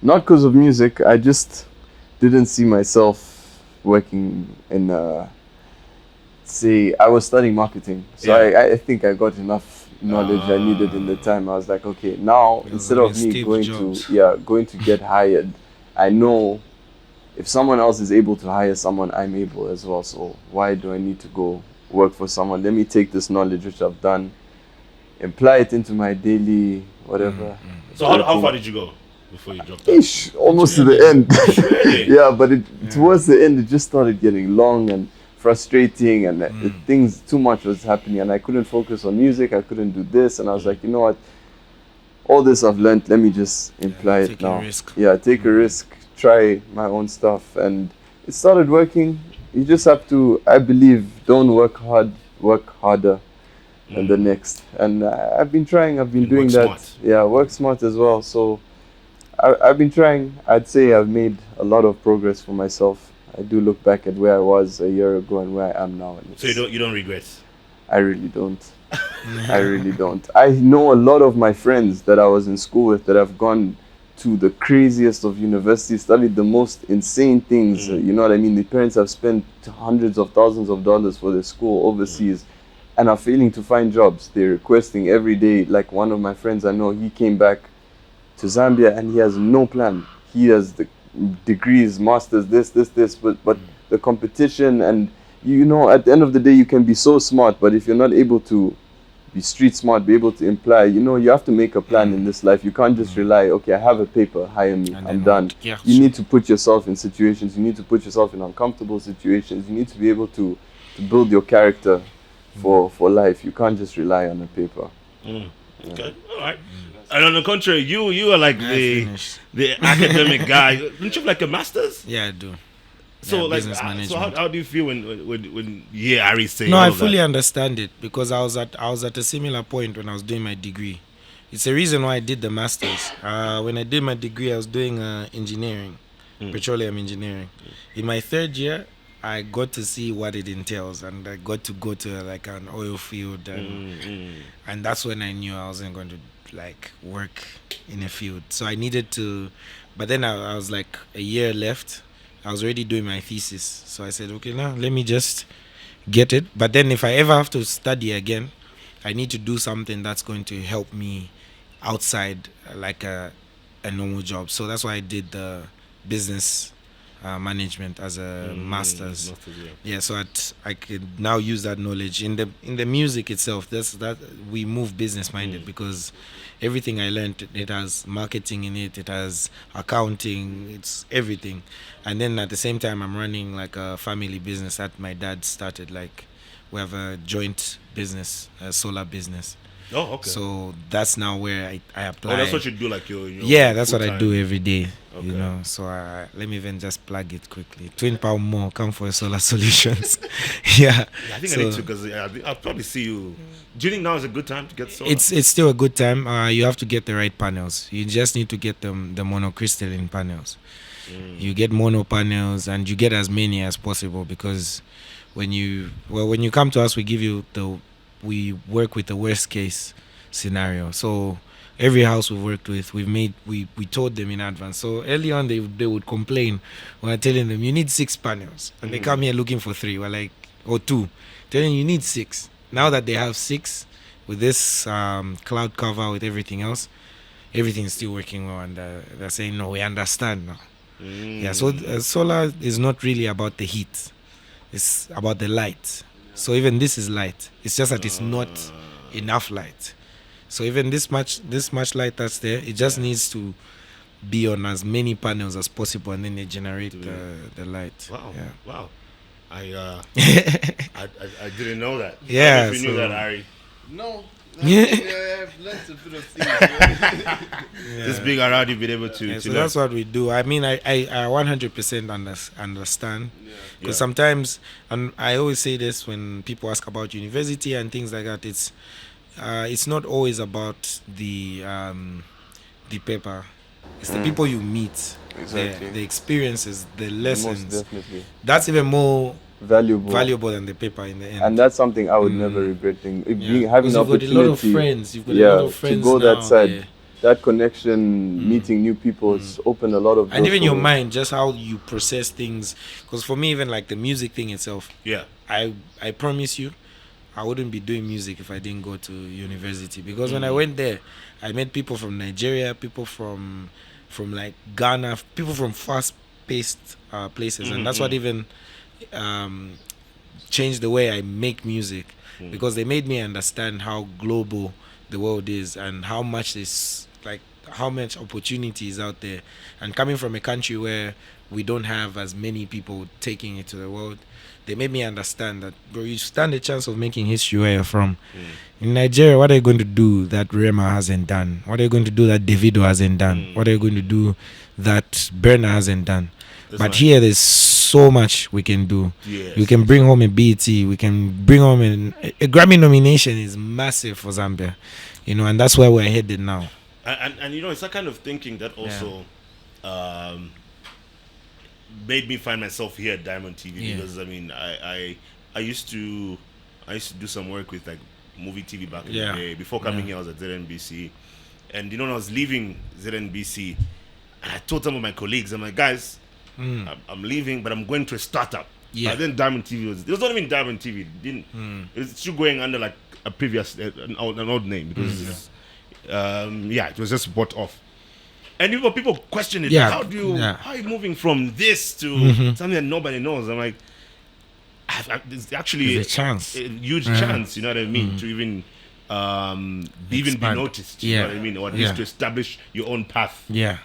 [SPEAKER 3] Not because of music. I just didn't see myself working in. I was studying marketing, so I think I got enough knowledge I needed in the time. I was like, okay, now instead of me going to get hired, I know if someone else is able to hire someone, I'm able as well. So why do I need to go work for someone? Let me take this knowledge which I've done, apply it into my daily whatever.
[SPEAKER 1] So how far did you go before you dropped out?
[SPEAKER 3] Almost to the end. Yeah, but towards the end it just started getting long and frustrating, and things too much was happening, and I couldn't focus on music. I couldn't do this, and I was like, you know what? All this I've learned, let me just imply it now. Take a risk, try my own stuff, and it started working. You just have to, I believe, don't work hard, work harder than the next. And I've been trying. I've been doing that.
[SPEAKER 1] Smart.
[SPEAKER 3] Yeah, work smart as well. So I've been trying. I'd say I've made a lot of progress for myself. I do look back at where I was a year ago and where I am now. And
[SPEAKER 1] so you don't regret?
[SPEAKER 3] I really don't. I really don't. I know a lot of my friends that I was in school with that have gone to the craziest of universities, studied the most insane things. You know what I mean? The parents have spent hundreds of thousands of dollars for their school overseas and are failing to find jobs. They're requesting every day. Like one of my friends I know, he came back to Zambia and he has no plan. He has the degrees, masters, this, but the competition, and you know, at the end of the day, you can be so smart, but if you're not able to be street smart, be able to imply, you know, you have to make a plan in this life. You can't just rely, okay, I have a paper, hire me, I'm done. You need to put yourself in situations, you need to put yourself in uncomfortable situations, you need to be able to build your character for life. You can't just rely on a paper.
[SPEAKER 1] Okay, all right. And on the contrary, you are like the academic guy. Don't you have like a master's?
[SPEAKER 2] Yeah, I do.
[SPEAKER 1] So business management. So how do you feel when Ari saying?
[SPEAKER 2] No, I fully understand it because I was at a similar point when I was doing my degree. It's the reason why I did the masters. When I did my degree, I was doing engineering, petroleum engineering. In my third year, I got to see what it entails, and I got to go to like an oil field, and that's when I knew I wasn't going to like work in a field. So I needed to, but then I was like a year left. I was already doing my thesis, so I said, okay, now let me just get it. But then if I ever have to study again, I need to do something that's going to help me outside like a normal job. So that's why I did the business management as a master's. Yeah, so I could now use that knowledge in the music itself. That we move business minded because everything I learned, it has marketing in it, it has accounting, it's everything. And then at the same time, I'm running like a family business that my dad started like we have a joint business, a solar business.
[SPEAKER 1] Oh, okay.
[SPEAKER 2] So that's now where I apply.
[SPEAKER 1] Oh, that's what you do, like your
[SPEAKER 2] yeah, that's what I
[SPEAKER 1] full-time-
[SPEAKER 2] do every day.
[SPEAKER 1] Okay.
[SPEAKER 2] You know, so let me even just plug it quickly. £20 more, come for solar solutions. yeah.
[SPEAKER 1] Yeah, I think
[SPEAKER 2] so
[SPEAKER 1] I need to because I'll probably see you. Do you think now is a good time to get solar?
[SPEAKER 2] it's still a good time. You have to get the right panels. You just need to get the monocrystalline panels. You get mono panels and you get as many as possible, because when you come to us, we work with the worst case scenario. So every house we've worked with, we told them in advance. So early on, they would complain. We're telling them you need 6 panels, and they come here looking for 3. We're like, or 2, telling you need 6. Now that they have 6 with this cloud cover with everything else, everything's still working well, and they're saying no, we understand now. Yeah, so solar is not really about the heat; it's about the light. So even this is light. It's just that it's not enough light. So even this much light that's there, it just needs to be on as many panels as possible, and then they generate the light.
[SPEAKER 1] Wow.
[SPEAKER 2] Yeah.
[SPEAKER 1] Wow. I didn't know that.
[SPEAKER 2] Yeah,
[SPEAKER 1] I don't know if you knew
[SPEAKER 2] so-
[SPEAKER 1] that, Ari.
[SPEAKER 3] No.
[SPEAKER 2] Yeah.
[SPEAKER 3] I've learned a bit of things.
[SPEAKER 1] This big around you've been able to.
[SPEAKER 2] Yeah,
[SPEAKER 1] to
[SPEAKER 2] so
[SPEAKER 1] learn.
[SPEAKER 2] that's what we do. I mean, I 100% understand, because sometimes, and I always say this when people ask about university and things like that, it's not always about the paper. It's the people you meet,
[SPEAKER 3] Exactly.
[SPEAKER 2] the experiences, the
[SPEAKER 3] Most
[SPEAKER 2] lessons.
[SPEAKER 3] definitely.
[SPEAKER 2] That's even more
[SPEAKER 3] Valuable.
[SPEAKER 2] than the paper in the end.
[SPEAKER 3] And that's something I would never regret. Having
[SPEAKER 2] Because
[SPEAKER 3] the
[SPEAKER 2] you've got a
[SPEAKER 3] opportunity.
[SPEAKER 2] lot of friends. You've got a lot of friends
[SPEAKER 3] to go
[SPEAKER 2] now
[SPEAKER 3] that side.
[SPEAKER 2] there.
[SPEAKER 3] That connection, meeting new people, it's opened a lot of doors.
[SPEAKER 2] And even your
[SPEAKER 3] for me.
[SPEAKER 2] mind, just how you process things. Because for me, even like the music thing itself,
[SPEAKER 1] Yeah.
[SPEAKER 2] I promise you, I wouldn't be doing music if I didn't go to university. Because when I went there, I met people from Nigeria, people from like Ghana, people from fast-paced places, and that's what even changed the way I make music, because they made me understand how global the world is and how much opportunity is out there. And coming from a country where we don't have as many people taking it to the world, they made me understand that, bro, you stand a chance of making history where you're from. In Nigeria, what are you going to do that Rema hasn't done? What are you going to do that Davido hasn't done? What are you going to do that Burner hasn't done? But
[SPEAKER 1] right.
[SPEAKER 2] here, there's so much we can do.
[SPEAKER 1] Yes.
[SPEAKER 2] We can bring home a BET. We can bring home a Grammy nomination is massive for Zambia, and that's where we're headed now.
[SPEAKER 1] And it's that kind of thinking that also made me find myself here at Diamond TV, because I mean I used to do some work with like movie TV back in the day. Before coming here, I was at ZNBC, and when I was leaving ZNBC, and I told some of my colleagues, I'm like, guys, I'm leaving, but I'm going to a startup.
[SPEAKER 2] Yeah.
[SPEAKER 1] But then Diamond TV it was not even Diamond TV. It was still going under like a previous an old name, because it was just bought off. And people question it.
[SPEAKER 2] Yeah.
[SPEAKER 1] How are you moving from this to something that nobody knows? I'm like, it's actually
[SPEAKER 2] There's a chance.
[SPEAKER 1] a huge chance. You know what I mean? To even be
[SPEAKER 2] Expand.
[SPEAKER 1] noticed. You know what I mean? Or at least to establish your own path.
[SPEAKER 2] Yeah.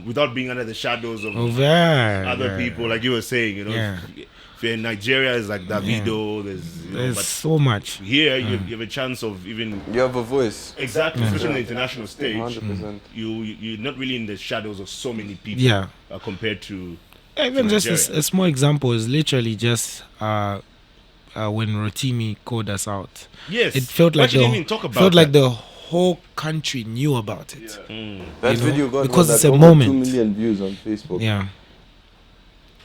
[SPEAKER 1] Without being under the shadows of
[SPEAKER 2] Other
[SPEAKER 1] people, like you were saying. If you're in Nigeria, it's like Davido.
[SPEAKER 2] There's
[SPEAKER 1] but
[SPEAKER 2] so much.
[SPEAKER 1] here you have a chance of even
[SPEAKER 3] You have a voice.
[SPEAKER 1] exactly, especially on the international stage.
[SPEAKER 3] 100%.
[SPEAKER 1] You're not really in the shadows of so many people.
[SPEAKER 2] Yeah.
[SPEAKER 1] Compared to
[SPEAKER 2] Even just
[SPEAKER 1] Nigeria.
[SPEAKER 2] a small example is literally just when Rotimi called us out.
[SPEAKER 1] Yes,
[SPEAKER 2] It felt
[SPEAKER 1] why
[SPEAKER 2] like
[SPEAKER 1] didn't even talk about
[SPEAKER 2] felt like
[SPEAKER 1] that?
[SPEAKER 2] the whole country knew about it.
[SPEAKER 3] That
[SPEAKER 2] You know,
[SPEAKER 3] video got
[SPEAKER 2] because
[SPEAKER 3] what,
[SPEAKER 2] it's
[SPEAKER 3] like
[SPEAKER 2] a
[SPEAKER 3] over
[SPEAKER 2] moment.
[SPEAKER 3] 2 million views on Facebook.
[SPEAKER 2] Yeah.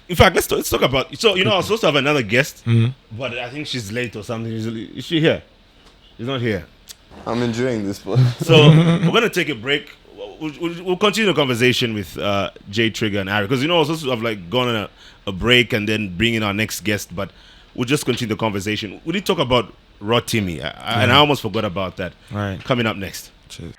[SPEAKER 1] In fact, let's talk about. So I was supposed to have another guest, but I think she's late or something. Is she here? She's not here.
[SPEAKER 3] I'm enjoying this one.
[SPEAKER 1] So we're gonna take a break. We'll continue the conversation with Trigga and Ari, because I was supposed to have like gone on a break and then bring in our next guest, but we'll just continue the conversation. We did talk about Rotimi, and I almost forgot about that.
[SPEAKER 2] Right.
[SPEAKER 1] Coming up next.
[SPEAKER 2] Cheers.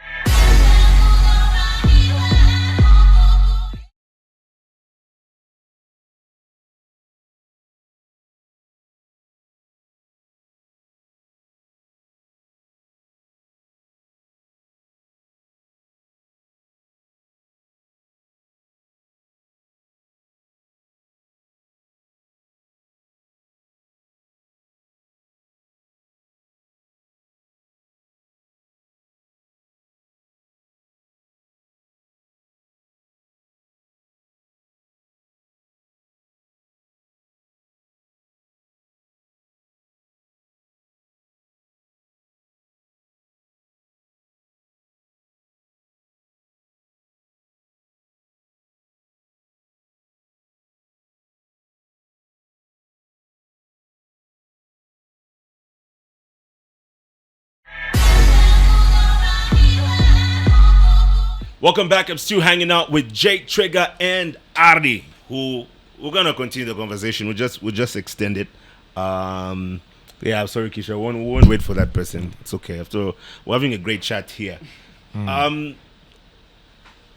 [SPEAKER 1] Welcome back. I'm still hanging out with Jake, Trigga, and Ari, who we're gonna continue the conversation. We'll just extend it. Yeah, I'm sorry, Keisha. We won't wait for that person. It's okay. After we're having a great chat here.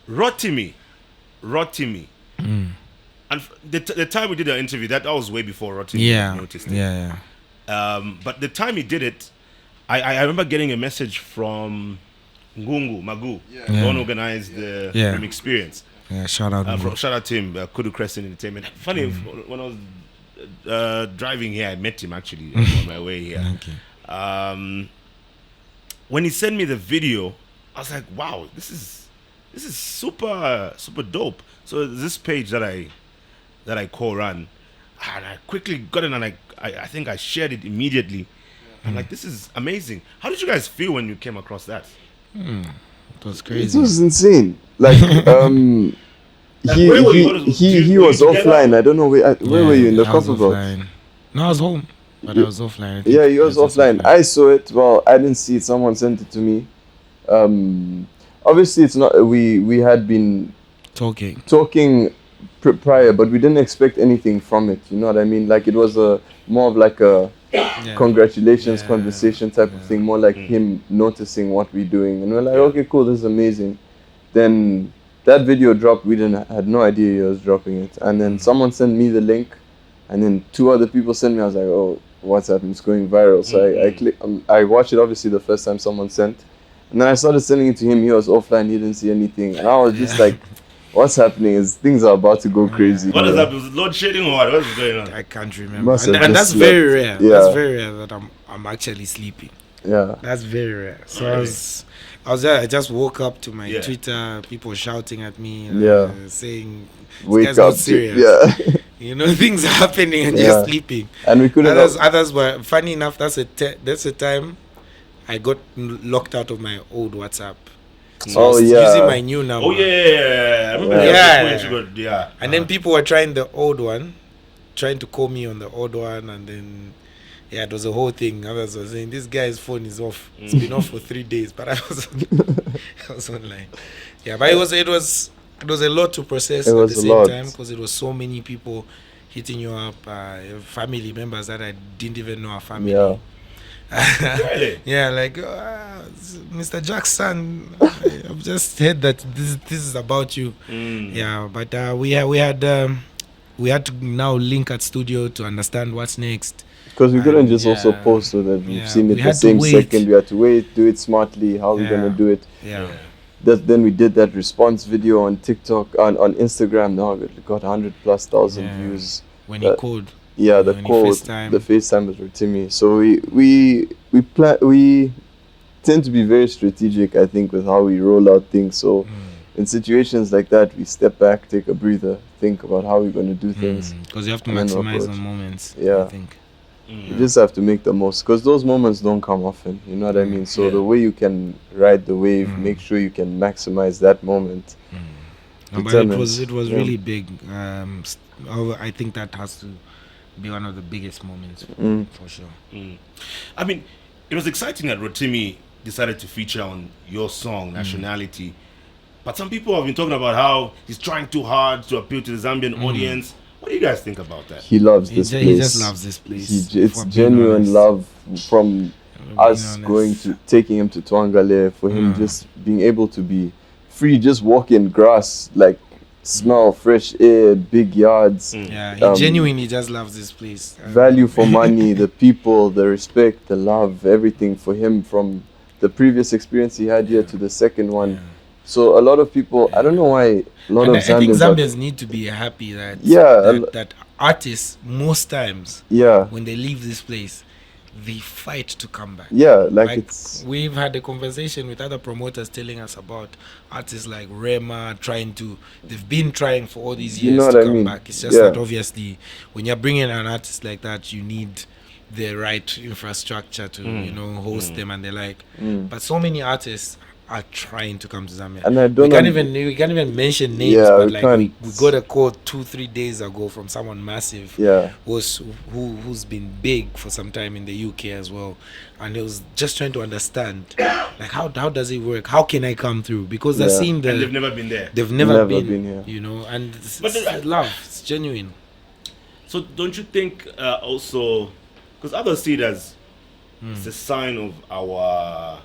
[SPEAKER 1] Rotimi. And the time we did the interview, that was way before Rotimi noticed it.
[SPEAKER 2] Yeah.
[SPEAKER 1] But the time he did it, I remember getting a message from Ngungu Magu, the one who organized the Dream Experience.
[SPEAKER 2] Yeah, shout out
[SPEAKER 1] to him, Kudu Crescent Entertainment. Funny, when I was driving here, I met him actually on my way here.
[SPEAKER 2] Okay.
[SPEAKER 1] When he sent me the video, I was like, wow, this is super dope. So this page that I co-ran, and I quickly got it, and I think I shared it immediately. I'm like, this is amazing. How did you guys feel when you came across that?
[SPEAKER 2] It was crazy.
[SPEAKER 3] It was insane. Like, he was offline. I don't know where were you in the coffee box?
[SPEAKER 2] No, I was home, but I was offline.
[SPEAKER 3] Yeah, he was offline. I saw it. Well, I didn't see it. Someone sent it to me. Obviously, it's not. We had been talking prior, but we didn't expect anything from it. You know what I mean? Like, it was more of like a congratulations conversation type of thing, more like him noticing what we're doing, and we're like, okay, cool, this is amazing. Then that video dropped. We had no idea he was dropping it, and then someone sent me the link, and then 2 other people sent me. I was like, oh, what's happening? It's going viral. So I clicked. I watched it obviously the first time someone sent, and then I started sending it to him. He was offline. He didn't see anything, and I was just like, what's happening is things are about to go crazy.
[SPEAKER 1] What is that? Was it load shedding or what? What's going on?
[SPEAKER 2] I can't remember. And that's very rare.
[SPEAKER 3] Yeah.
[SPEAKER 2] That's very rare that I'm actually sleeping.
[SPEAKER 3] Yeah.
[SPEAKER 2] That's very rare. So I was there. I just woke up to my Twitter, people shouting at me, saying,
[SPEAKER 3] "Wake
[SPEAKER 2] up,
[SPEAKER 3] not
[SPEAKER 2] serious."
[SPEAKER 3] Yeah.
[SPEAKER 2] You know, things are happening and you're sleeping.
[SPEAKER 3] And we couldn't.
[SPEAKER 2] Others were funny enough. That's the time I got locked out of my old WhatsApp. So I was using my new number.
[SPEAKER 1] Oh yeah, I remember that.
[SPEAKER 2] And then people were trying the old one, trying to call me on the old one, and then it was a whole thing. Others were saying this guy's phone is off. It's been off for 3 days, but I was online. Yeah, but it was a lot to process at the same time because it was so many people hitting you up, family members that I didn't even know are family.
[SPEAKER 3] Yeah.
[SPEAKER 1] Really?
[SPEAKER 2] Yeah, like Mr. Jackson, I've just heard that this is about you. Yeah, but we had to now link at studio to understand what's next.
[SPEAKER 3] Because we couldn't just also post so that we've seen it the same second. We had to wait, do it smartly. How are we gonna do it?
[SPEAKER 2] Yeah.
[SPEAKER 3] Then we did that response video on TikTok, on Instagram. Now it got 100,000+ views.
[SPEAKER 2] When he called.
[SPEAKER 3] Yeah, the FaceTime was with Timmy. So we tend to be very strategic, I think, with how we roll out things. So in situations like that, we step back, take a breather, think about how we're going to do things.
[SPEAKER 2] Because you have to maximize the moments.
[SPEAKER 3] Yeah.
[SPEAKER 2] I think.
[SPEAKER 3] You just have to make the most, because those moments don't come often. You know what I mean? So the way you can ride the wave, make sure you can maximize that moment.
[SPEAKER 2] No, but it was really big. I think that has to be one of the biggest moments for sure.
[SPEAKER 1] I mean, it was exciting that Rotimi decided to feature on your song Nationality, but some people have been talking about how he's trying too hard to appeal to the Zambian audience. What do you guys think about that?
[SPEAKER 3] He loves this place.
[SPEAKER 2] He just loves this place.
[SPEAKER 3] It's genuine love from us taking him to Twangale, for him just being able to be free, just walk in grass, like smell fresh air, big yards.
[SPEAKER 2] Yeah, he genuinely just loves this place.
[SPEAKER 3] Value for money, the people, the respect, the love, everything for him from the previous experience he had here to the second one. Yeah. So a lot of people, I don't know why a lot of Zambians...
[SPEAKER 2] I think Zambians need to be happy that that artists, most times, when they leave this place, they fight to come back.
[SPEAKER 3] Yeah, like it's...
[SPEAKER 2] We've had a conversation with other promoters telling us about artists like Rema they've been trying for all these years to come back. It's just that obviously when you're bringing an artist like that, you need the right infrastructure to host them and the like. But so many artists are trying to come to Zambia.
[SPEAKER 3] And I don't
[SPEAKER 2] we can't even mention names,
[SPEAKER 3] Yeah,
[SPEAKER 2] but
[SPEAKER 3] we
[SPEAKER 2] like
[SPEAKER 3] can't.
[SPEAKER 2] we got a call 2-3 days ago from someone massive
[SPEAKER 3] Yeah.
[SPEAKER 2] who's been big for some time in the UK as well, and he was just trying to understand like how does it work, how can I come through, because they're
[SPEAKER 3] Yeah.
[SPEAKER 2] seeing
[SPEAKER 1] And they've never been there.
[SPEAKER 2] they've never
[SPEAKER 3] Never
[SPEAKER 2] been,
[SPEAKER 3] been here.
[SPEAKER 2] you know, and it's
[SPEAKER 1] But
[SPEAKER 2] love, it's genuine.
[SPEAKER 1] So don't you think also, because others see it as it's a sign of our,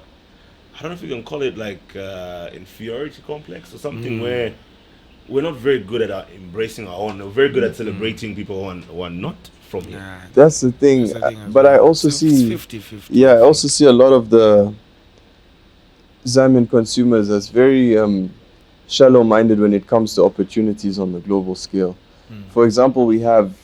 [SPEAKER 1] I don't know if you can call it like inferiority complex or something, where we're not very good at embracing our own. We're very good at celebrating people who are not from here.
[SPEAKER 2] Nah,
[SPEAKER 3] That's the thing.
[SPEAKER 2] that's the thing as
[SPEAKER 3] But
[SPEAKER 2] well.
[SPEAKER 3] I also
[SPEAKER 2] It's
[SPEAKER 3] see
[SPEAKER 2] 50-50.
[SPEAKER 3] Yeah, I also see a lot of the Zambian consumers as very shallow-minded when it comes to opportunities on the global scale. For example, we have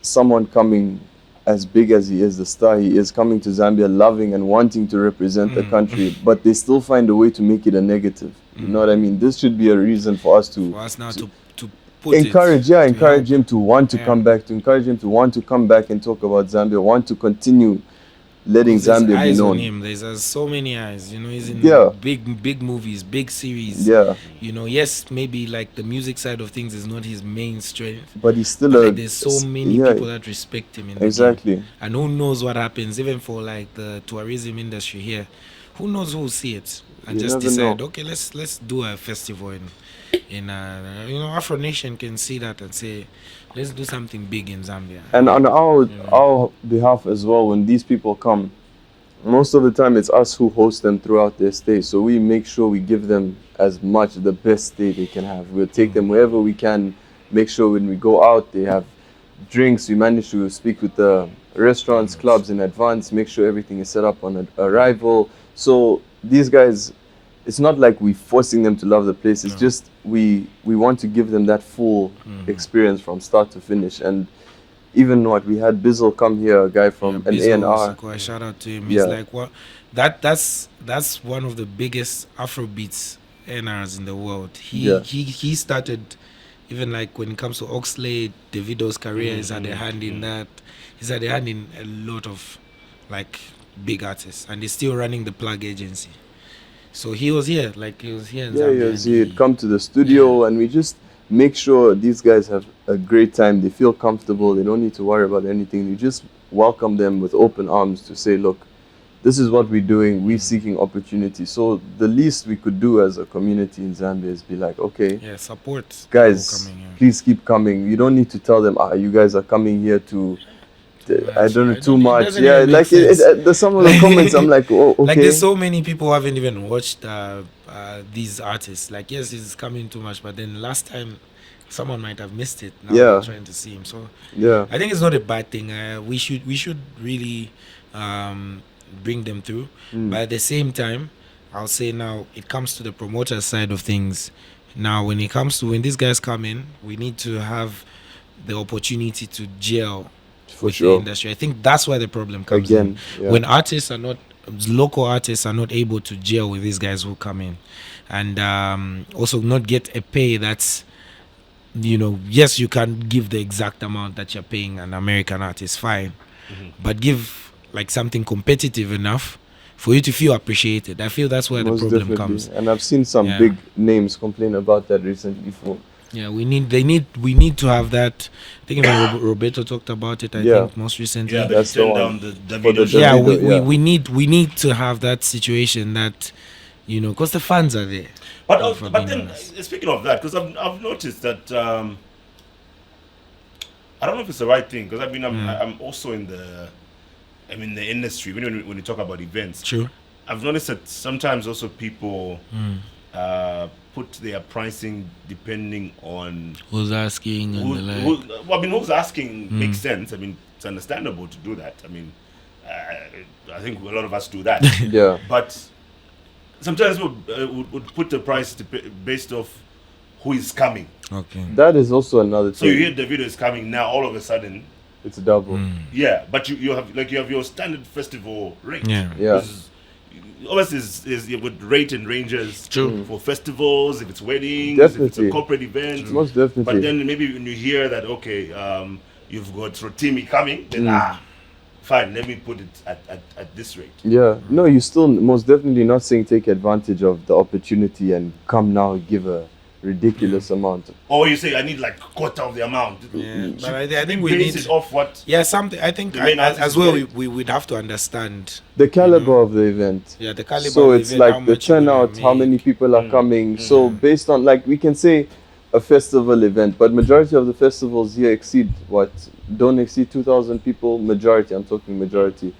[SPEAKER 3] someone coming as big as he is, the star he is, coming to Zambia, loving and wanting to represent the country, but they still find a way to make it a negative. You know what I mean? This should be a reason for us to
[SPEAKER 2] For us now to put
[SPEAKER 3] encourage
[SPEAKER 2] it,
[SPEAKER 3] him to want to
[SPEAKER 2] Yeah.
[SPEAKER 3] come back, to encourage him to want to come back and talk about Zambia, want to continue letting
[SPEAKER 2] There's
[SPEAKER 3] Zambia be
[SPEAKER 2] eyes on
[SPEAKER 3] known.
[SPEAKER 2] him. There's so many eyes. You know, he's in
[SPEAKER 3] Yeah.
[SPEAKER 2] big movies, big series.
[SPEAKER 3] Yeah,
[SPEAKER 2] You know, yes, maybe like the music side of things is not his main strength.
[SPEAKER 3] but he's still
[SPEAKER 2] But
[SPEAKER 3] a
[SPEAKER 2] like, there's so many
[SPEAKER 3] yeah,
[SPEAKER 2] people that respect him in the game.
[SPEAKER 3] exactly.
[SPEAKER 2] And who knows what happens, even for like the tourism industry here. Who knows who'll see it and
[SPEAKER 3] You
[SPEAKER 2] just
[SPEAKER 3] never
[SPEAKER 2] decide,
[SPEAKER 3] know.
[SPEAKER 2] okay, let's do a festival in you know, Afro Nation can see that and say, let's do something big in Zambia.
[SPEAKER 3] And on our behalf as well, when these people come, most of the time it's us who host them throughout their stay. So we make sure we give them as much the best stay they can have. We'll take them wherever we can. Make sure when we go out they have drinks. We manage to speak with the restaurants, clubs in advance. Make sure everything is set up on arrival. So these guys, it's not like we're forcing them to love the place. It's just we want to give them that full experience from start to finish. And even what we had Bizzle come here, a guy from an A&R.
[SPEAKER 2] Shout out to him.
[SPEAKER 3] Yeah.
[SPEAKER 2] He's like what that's one of the biggest Afrobeats A&Rs in the world. He started, even like when it comes to Oxlade, Davido's career, he's had a hand in that. He's had a hand in a lot of like big artists, and he's still running the Plug agency. So he was here in Zambia.
[SPEAKER 3] He'd come to the studio, and we just make sure these guys have a great time. They feel comfortable. They don't need to worry about anything. We just welcome them with open arms to say, look, this is what we're doing. We're seeking opportunity. So the least we could do as a community in Zambia is be like, okay,
[SPEAKER 2] Support
[SPEAKER 3] guys,
[SPEAKER 2] people coming here.
[SPEAKER 3] please keep coming. You don't need to tell them, you guys are coming here to, I don't know, too much.
[SPEAKER 2] doesn't
[SPEAKER 3] Yeah,
[SPEAKER 2] even make
[SPEAKER 3] like
[SPEAKER 2] sense.
[SPEAKER 3] the some of the comments, I'm like, oh, okay.
[SPEAKER 2] Like there's so many people who haven't even watched these artists. Like yes, it's coming too much, but then last time someone might have missed it. Now
[SPEAKER 3] Yeah.
[SPEAKER 2] they're trying to see him. So
[SPEAKER 3] Yeah.
[SPEAKER 2] I think it's not a bad thing. We should really bring them through. But at the same time, I'll say now it comes to the promoter side of things. Now when these guys come in, we need to have the opportunity to gel with the industry. I think that's where the problem comes in. When local artists are not able to gel with these guys who come in, and also not get a pay that's, yes, you can give the exact amount that you're paying an American artist, fine, but give like something competitive enough for you to feel appreciated. I feel that's where the problem comes.
[SPEAKER 3] And I've seen some big names complain about that recently.
[SPEAKER 2] We need to have that. I think even Roberto talked about it. I think most recently.
[SPEAKER 1] Yeah,
[SPEAKER 3] that's the one.
[SPEAKER 1] Down the Davido
[SPEAKER 3] Yeah,
[SPEAKER 2] we need to have that situation that, because the fans are there.
[SPEAKER 1] But then speaking of that, because I've noticed that I don't know if it's the right thing, because I'm also in the industry when you talk about events.
[SPEAKER 2] True.
[SPEAKER 1] I've noticed that sometimes also people put their pricing depending on
[SPEAKER 2] who's asking and the like.
[SPEAKER 1] who's asking makes sense. I mean, it's understandable to do that. I mean, I think a lot of us do that.
[SPEAKER 3] Yeah.
[SPEAKER 1] But sometimes would put the price based off who is coming.
[SPEAKER 2] Okay.
[SPEAKER 3] That is also another thing.
[SPEAKER 1] So you hear the video is coming now, all of a sudden.
[SPEAKER 3] It's a double.
[SPEAKER 1] Yeah, but you have your standard festival rate.
[SPEAKER 3] Yeah.
[SPEAKER 1] Obviously, is with rate and ranges for festivals, if it's weddings,
[SPEAKER 3] Definitely.
[SPEAKER 1] if it's a corporate event.
[SPEAKER 3] Most definitely.
[SPEAKER 1] But then maybe when you hear that, okay, you've got Rotimi coming, then fine, let me put it at this rate.
[SPEAKER 3] Yeah, no, you're still most definitely not saying take advantage of the opportunity and come now give a ridiculous amount.
[SPEAKER 1] Or you say I need like quarter of the amount.
[SPEAKER 2] Yeah, but I think we
[SPEAKER 1] base
[SPEAKER 2] need
[SPEAKER 1] it off what.
[SPEAKER 2] Yeah, something. I think
[SPEAKER 1] The main artist
[SPEAKER 2] as well.
[SPEAKER 1] get.
[SPEAKER 2] We would have to understand
[SPEAKER 3] The caliber of the event.
[SPEAKER 2] Yeah, the caliber.
[SPEAKER 3] So
[SPEAKER 2] of the
[SPEAKER 3] it's
[SPEAKER 2] event, how
[SPEAKER 3] like the
[SPEAKER 2] much you're gonna
[SPEAKER 3] turnout, how
[SPEAKER 2] make.
[SPEAKER 3] many people are coming. So based on, like, we can say a festival event, but majority of the festivals here don't exceed 2,000 people. Majority, I'm talking majority.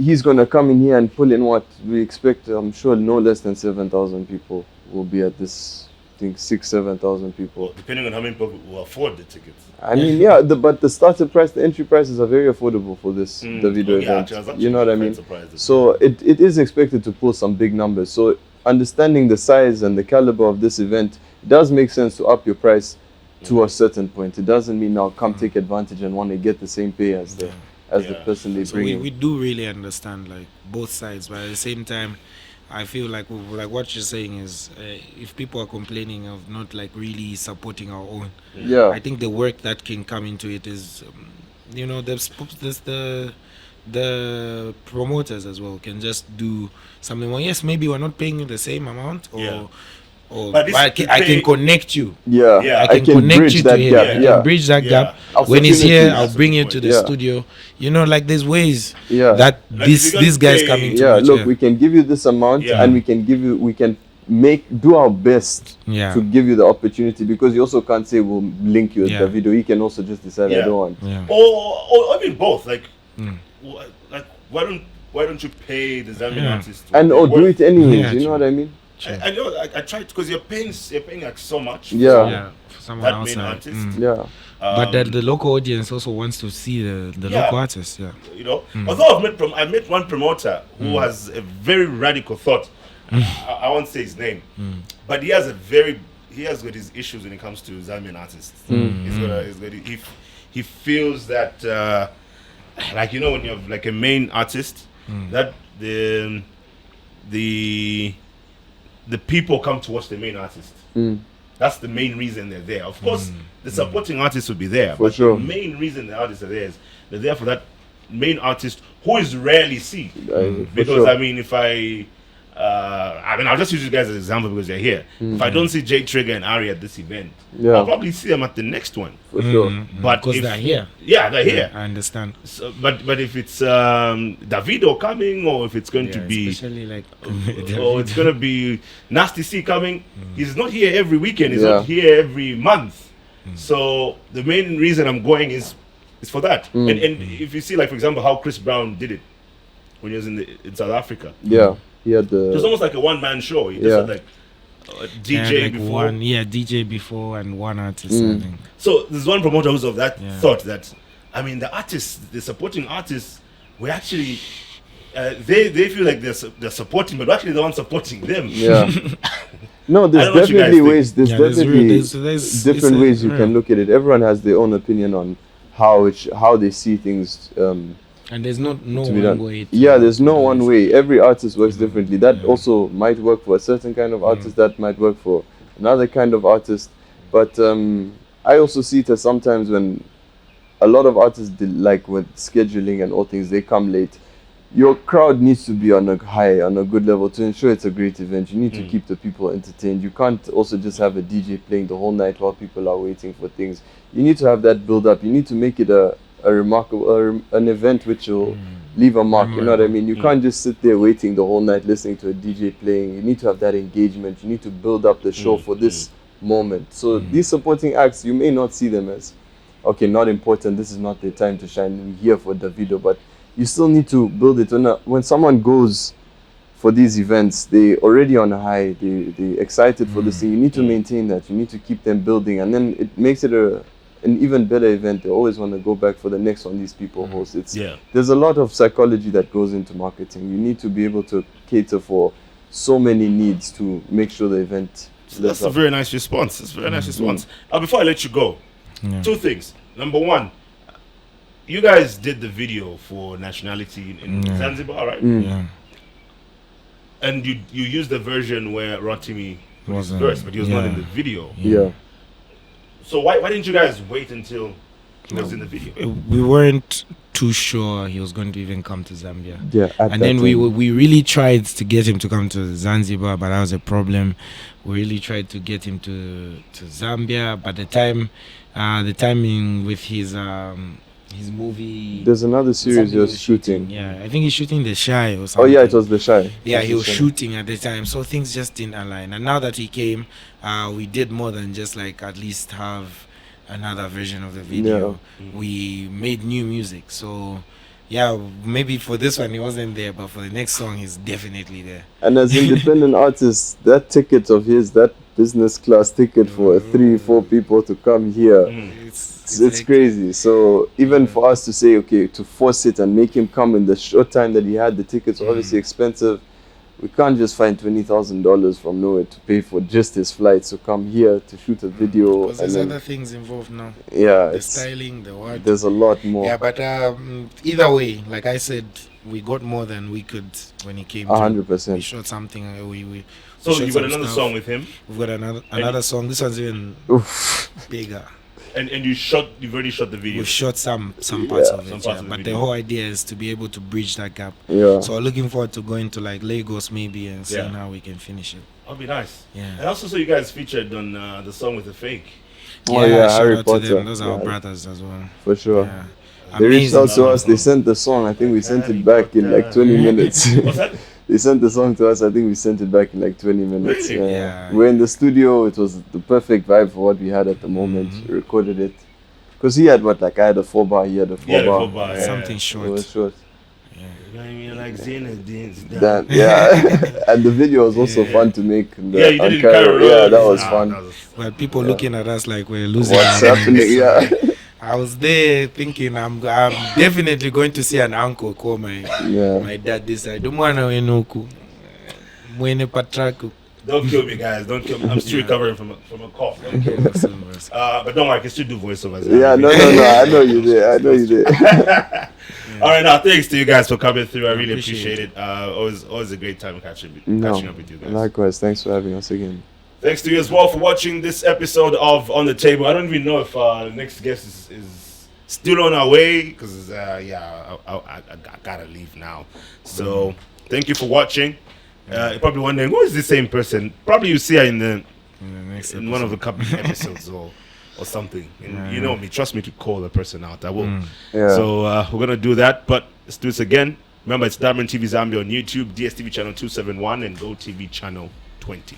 [SPEAKER 3] He's gonna come in here and pull in what we expect. I'm sure no less than 7,000 people will be at this. I think 7,000 people.
[SPEAKER 1] Depending on how many people will afford the tickets.
[SPEAKER 3] I mean, yeah, but the starter price, the entry prices are very affordable for this the video
[SPEAKER 1] Yeah,
[SPEAKER 3] event.
[SPEAKER 1] I was
[SPEAKER 3] You know what I
[SPEAKER 1] actually
[SPEAKER 3] mean?
[SPEAKER 1] quite surprised.
[SPEAKER 3] So it is expected to pull some big numbers. So understanding the size and the caliber of this event, it does make sense to up your price to a certain point. It doesn't mean now come take advantage and want to get the same pay as the person they
[SPEAKER 2] So
[SPEAKER 3] bring in.
[SPEAKER 2] we do really understand like both sides, but at the same time, I feel like what you're saying is if people are complaining of not like really supporting our own,
[SPEAKER 3] Yeah.
[SPEAKER 2] I think the work that can come into it is, there's the promoters as well can just do something. Well, yes, maybe we're not paying you the same amount, or
[SPEAKER 1] But this
[SPEAKER 2] I can connect you.
[SPEAKER 3] Yeah,
[SPEAKER 1] Yeah.
[SPEAKER 2] I can connect
[SPEAKER 3] bridge
[SPEAKER 2] you
[SPEAKER 3] that
[SPEAKER 2] to him.
[SPEAKER 3] gap.
[SPEAKER 2] I
[SPEAKER 3] Yeah.
[SPEAKER 2] can bridge that
[SPEAKER 1] Yeah.
[SPEAKER 2] gap. When he's
[SPEAKER 3] Opportunity.
[SPEAKER 2] here, I'll
[SPEAKER 1] That's
[SPEAKER 2] bring
[SPEAKER 1] the
[SPEAKER 2] you
[SPEAKER 1] point.
[SPEAKER 2] to the
[SPEAKER 3] Yeah.
[SPEAKER 2] studio. Like there's ways
[SPEAKER 3] Yeah.
[SPEAKER 2] that
[SPEAKER 1] Like if you
[SPEAKER 2] these
[SPEAKER 1] guys
[SPEAKER 2] guys
[SPEAKER 1] pay-
[SPEAKER 2] coming to
[SPEAKER 3] Yeah,
[SPEAKER 2] watch,
[SPEAKER 3] look, we can give you this amount,
[SPEAKER 1] Yeah.
[SPEAKER 3] and we can do our best
[SPEAKER 2] Yeah.
[SPEAKER 3] to give you the opportunity, because you also can't say we'll link you with
[SPEAKER 2] Yeah.
[SPEAKER 3] the video. You can also just decide
[SPEAKER 1] Yeah.
[SPEAKER 3] I don't want.
[SPEAKER 2] Yeah.
[SPEAKER 1] Or even both. Like, why don't you pay the Zambian artist?
[SPEAKER 3] And or do it anyways.
[SPEAKER 2] Yeah,
[SPEAKER 3] you know
[SPEAKER 2] true.
[SPEAKER 3] what I mean?
[SPEAKER 1] I know. I tried because you're paying like so much.
[SPEAKER 3] Yeah.
[SPEAKER 2] Yeah, for someone
[SPEAKER 1] That main
[SPEAKER 2] outside.
[SPEAKER 1] artist.
[SPEAKER 3] Yeah.
[SPEAKER 2] But the local audience also wants to see the
[SPEAKER 1] Yeah.
[SPEAKER 2] local artists. Yeah.
[SPEAKER 1] You know, although I met one promoter who has a very radical thought. I won't say his name, but he has got his issues when it comes to Zambian artists. He feels that like, you know, when you have like a main artist, that the people come to watch the main artist. That's the main reason they're there. Of course, the supporting artists will be there,
[SPEAKER 3] For
[SPEAKER 1] but
[SPEAKER 3] sure.
[SPEAKER 1] the main reason the artists are there is they're there for that main artist who is rarely seen.
[SPEAKER 3] For
[SPEAKER 1] Because
[SPEAKER 3] sure.
[SPEAKER 1] I mean, I'll just use you guys as an example because they're here. If I don't see Trigga and Ari at this event,
[SPEAKER 3] Yeah.
[SPEAKER 1] I'll probably see them at the next one.
[SPEAKER 3] For sure.
[SPEAKER 1] But
[SPEAKER 2] Because
[SPEAKER 1] if-
[SPEAKER 2] they're here.
[SPEAKER 1] Yeah, they're here.
[SPEAKER 2] I understand.
[SPEAKER 1] So, but if it's Davido coming, or if it's going to be,
[SPEAKER 2] especially like
[SPEAKER 1] or it's going to be Nasty C coming, he's not here every weekend. He's
[SPEAKER 3] Yeah.
[SPEAKER 1] not here every month. So the main reason I'm going is for that. And if you see, like, for example, how Chris Brown did it when he was in South Africa,
[SPEAKER 3] Yeah. He had
[SPEAKER 1] it was
[SPEAKER 3] the
[SPEAKER 1] almost like a one-man show. He just
[SPEAKER 3] Yeah.
[SPEAKER 1] had like a DJ
[SPEAKER 2] like
[SPEAKER 1] before.
[SPEAKER 2] DJ before and one artist. I think.
[SPEAKER 1] So there's one promoter who's of that
[SPEAKER 2] Yeah.
[SPEAKER 1] thought that, I mean, the artists, the supporting artists, were actually they feel like they're supporting, but we're actually the ones supporting them.
[SPEAKER 3] yeah. No,
[SPEAKER 1] I
[SPEAKER 3] there's
[SPEAKER 1] don't know what you guys
[SPEAKER 3] definitely
[SPEAKER 1] think.
[SPEAKER 3] ways. There's
[SPEAKER 2] Yeah, there's
[SPEAKER 3] definitely
[SPEAKER 2] there's
[SPEAKER 3] different
[SPEAKER 2] it's a-
[SPEAKER 3] ways you can look at it. Everyone has their own opinion on how they see things.
[SPEAKER 2] And there's no
[SPEAKER 3] To be
[SPEAKER 2] one
[SPEAKER 3] done.
[SPEAKER 2] way.
[SPEAKER 3] Yeah, there's no one way. Every artist works differently. That also might work for a certain kind of artist. That might work for another kind of artist. But I also see it as sometimes when a lot of artists like with scheduling and all things, they come late. Your crowd needs to be on a good level to ensure it's a great event. You need to keep the people entertained. You can't also just have a DJ playing the whole night while people are waiting for things. You need to have that build up. You need to make it a remarkable, an event which will leave a mark. You know what I mean? You can't just sit there waiting the whole night listening to a DJ playing. You need to have that engagement. You need to build up the show for this moment. So these supporting acts, you may not see them as, okay, not important. This is not the time to shine. We're here for the video, but you still need to build it. When someone goes for these events, they already on a high. They excited for this thing. You need to maintain that. You need to keep them building, and then it makes it an even better event. They always want to go back for the next one these people host. There's a lot of psychology that goes into marketing. You need to be able to cater for so many needs to make sure the event.
[SPEAKER 1] That's a very nice response. That's a very nice response. Before I let you go, two things. Number one, you guys did the video for Nationality in Zanzibar, right?
[SPEAKER 2] Yeah.
[SPEAKER 1] And you used the version where Rotimi was
[SPEAKER 2] Wasn't-
[SPEAKER 1] first, but he was not
[SPEAKER 2] yeah.
[SPEAKER 1] in the video.
[SPEAKER 3] Yeah.
[SPEAKER 1] So why didn't you guys wait until he was in the video?
[SPEAKER 2] We weren't too sure he was going to even come to Zambia.
[SPEAKER 3] Yeah,
[SPEAKER 2] And then we really tried to get him to come to Zanzibar, but that was a problem. We really tried to get him to Zambia, but the timing with his movie.
[SPEAKER 3] There's another series he was shooting.
[SPEAKER 2] Yeah, I think he's shooting The Shy or
[SPEAKER 3] Oh
[SPEAKER 2] something.
[SPEAKER 3] yeah, it was The Shy.
[SPEAKER 2] Yeah, he was shooting at the time, so things just didn't align. And now that he came, we did more than just like at least have another version of the video. We made new music, so yeah, maybe for this one he wasn't there, but for the next song he's definitely there.
[SPEAKER 3] And as independent artists, that ticket of his, that business class ticket for 3-4 people to come here, it's crazy. So even for us to say, okay, to force it and make him come in the short time that he had, the tickets were obviously expensive. We can't just find $20,000 from nowhere to pay for just his flights to come here to shoot a video.
[SPEAKER 2] Because there's other things involved now.
[SPEAKER 3] Yeah,
[SPEAKER 2] the styling, the work.
[SPEAKER 3] There's a lot more.
[SPEAKER 2] Yeah, but either way, like I said, we got more than we could when he came.
[SPEAKER 3] 100%.
[SPEAKER 2] We shot something.
[SPEAKER 1] So you got another song with him?
[SPEAKER 2] We've got another song. This one's even bigger.
[SPEAKER 1] And you've already shot the video.
[SPEAKER 2] We've shot some parts of it, but the whole idea is to be able to bridge that gap.
[SPEAKER 3] Yeah.
[SPEAKER 2] So we're looking forward to going to like Lagos maybe and seeing how we can finish it.
[SPEAKER 1] That'll be nice.
[SPEAKER 2] Yeah.
[SPEAKER 1] And also saw you guys featured on the song with the fake.
[SPEAKER 3] Oh yeah,
[SPEAKER 2] shout
[SPEAKER 3] Harry
[SPEAKER 2] out
[SPEAKER 3] Potter.
[SPEAKER 2] to them. Those are our brothers as well.
[SPEAKER 3] For sure.
[SPEAKER 2] Yeah.
[SPEAKER 3] They reached out to us. They sent the song. I think we sent it back in like 20 minutes.
[SPEAKER 1] What's that?
[SPEAKER 3] They sent the song to us. I think we sent it back in like 20 minutes.
[SPEAKER 1] Really?
[SPEAKER 2] Yeah.
[SPEAKER 3] We're in the studio. It was the perfect vibe for what we had at the moment. We recorded it. Because he had what, like I had a 4-bar, he had a 4-bar.
[SPEAKER 2] Something short.
[SPEAKER 3] It was short.
[SPEAKER 1] Yeah. Like
[SPEAKER 3] That, yeah. And the video was also fun to make.
[SPEAKER 1] You did it in Cairo.
[SPEAKER 3] Yeah, that was fun.
[SPEAKER 2] Well, people looking at us like we're losing.
[SPEAKER 3] What's
[SPEAKER 2] our
[SPEAKER 3] happening?
[SPEAKER 2] minds.
[SPEAKER 3] Yeah.
[SPEAKER 2] I was there thinking I'm definitely going to see an uncle call my dad this side.
[SPEAKER 1] Don't kill me, guys. Don't kill me. I'm still recovering from a cough. Don't kill me. But don't worry, I can still do voiceovers.
[SPEAKER 3] Yeah, no. I know you did.
[SPEAKER 1] All right, now thanks to you guys for coming through. I really appreciate it. Always a great time catching up with you guys.
[SPEAKER 3] Likewise, thanks for having us again.
[SPEAKER 1] Thanks to you as well for watching this episode of On the Table. I don't even know if the next guest is still on our way because I gotta leave now. So thank you for watching. You're probably wondering who is this same person. Probably you see her in one of the couple episodes or something. And you know me, trust me to call the person out. I will. So we're gonna do that, but let's do this again. Remember, it's Diamond TV Zambia on YouTube, DSTV channel 271, and GoTV channel 20.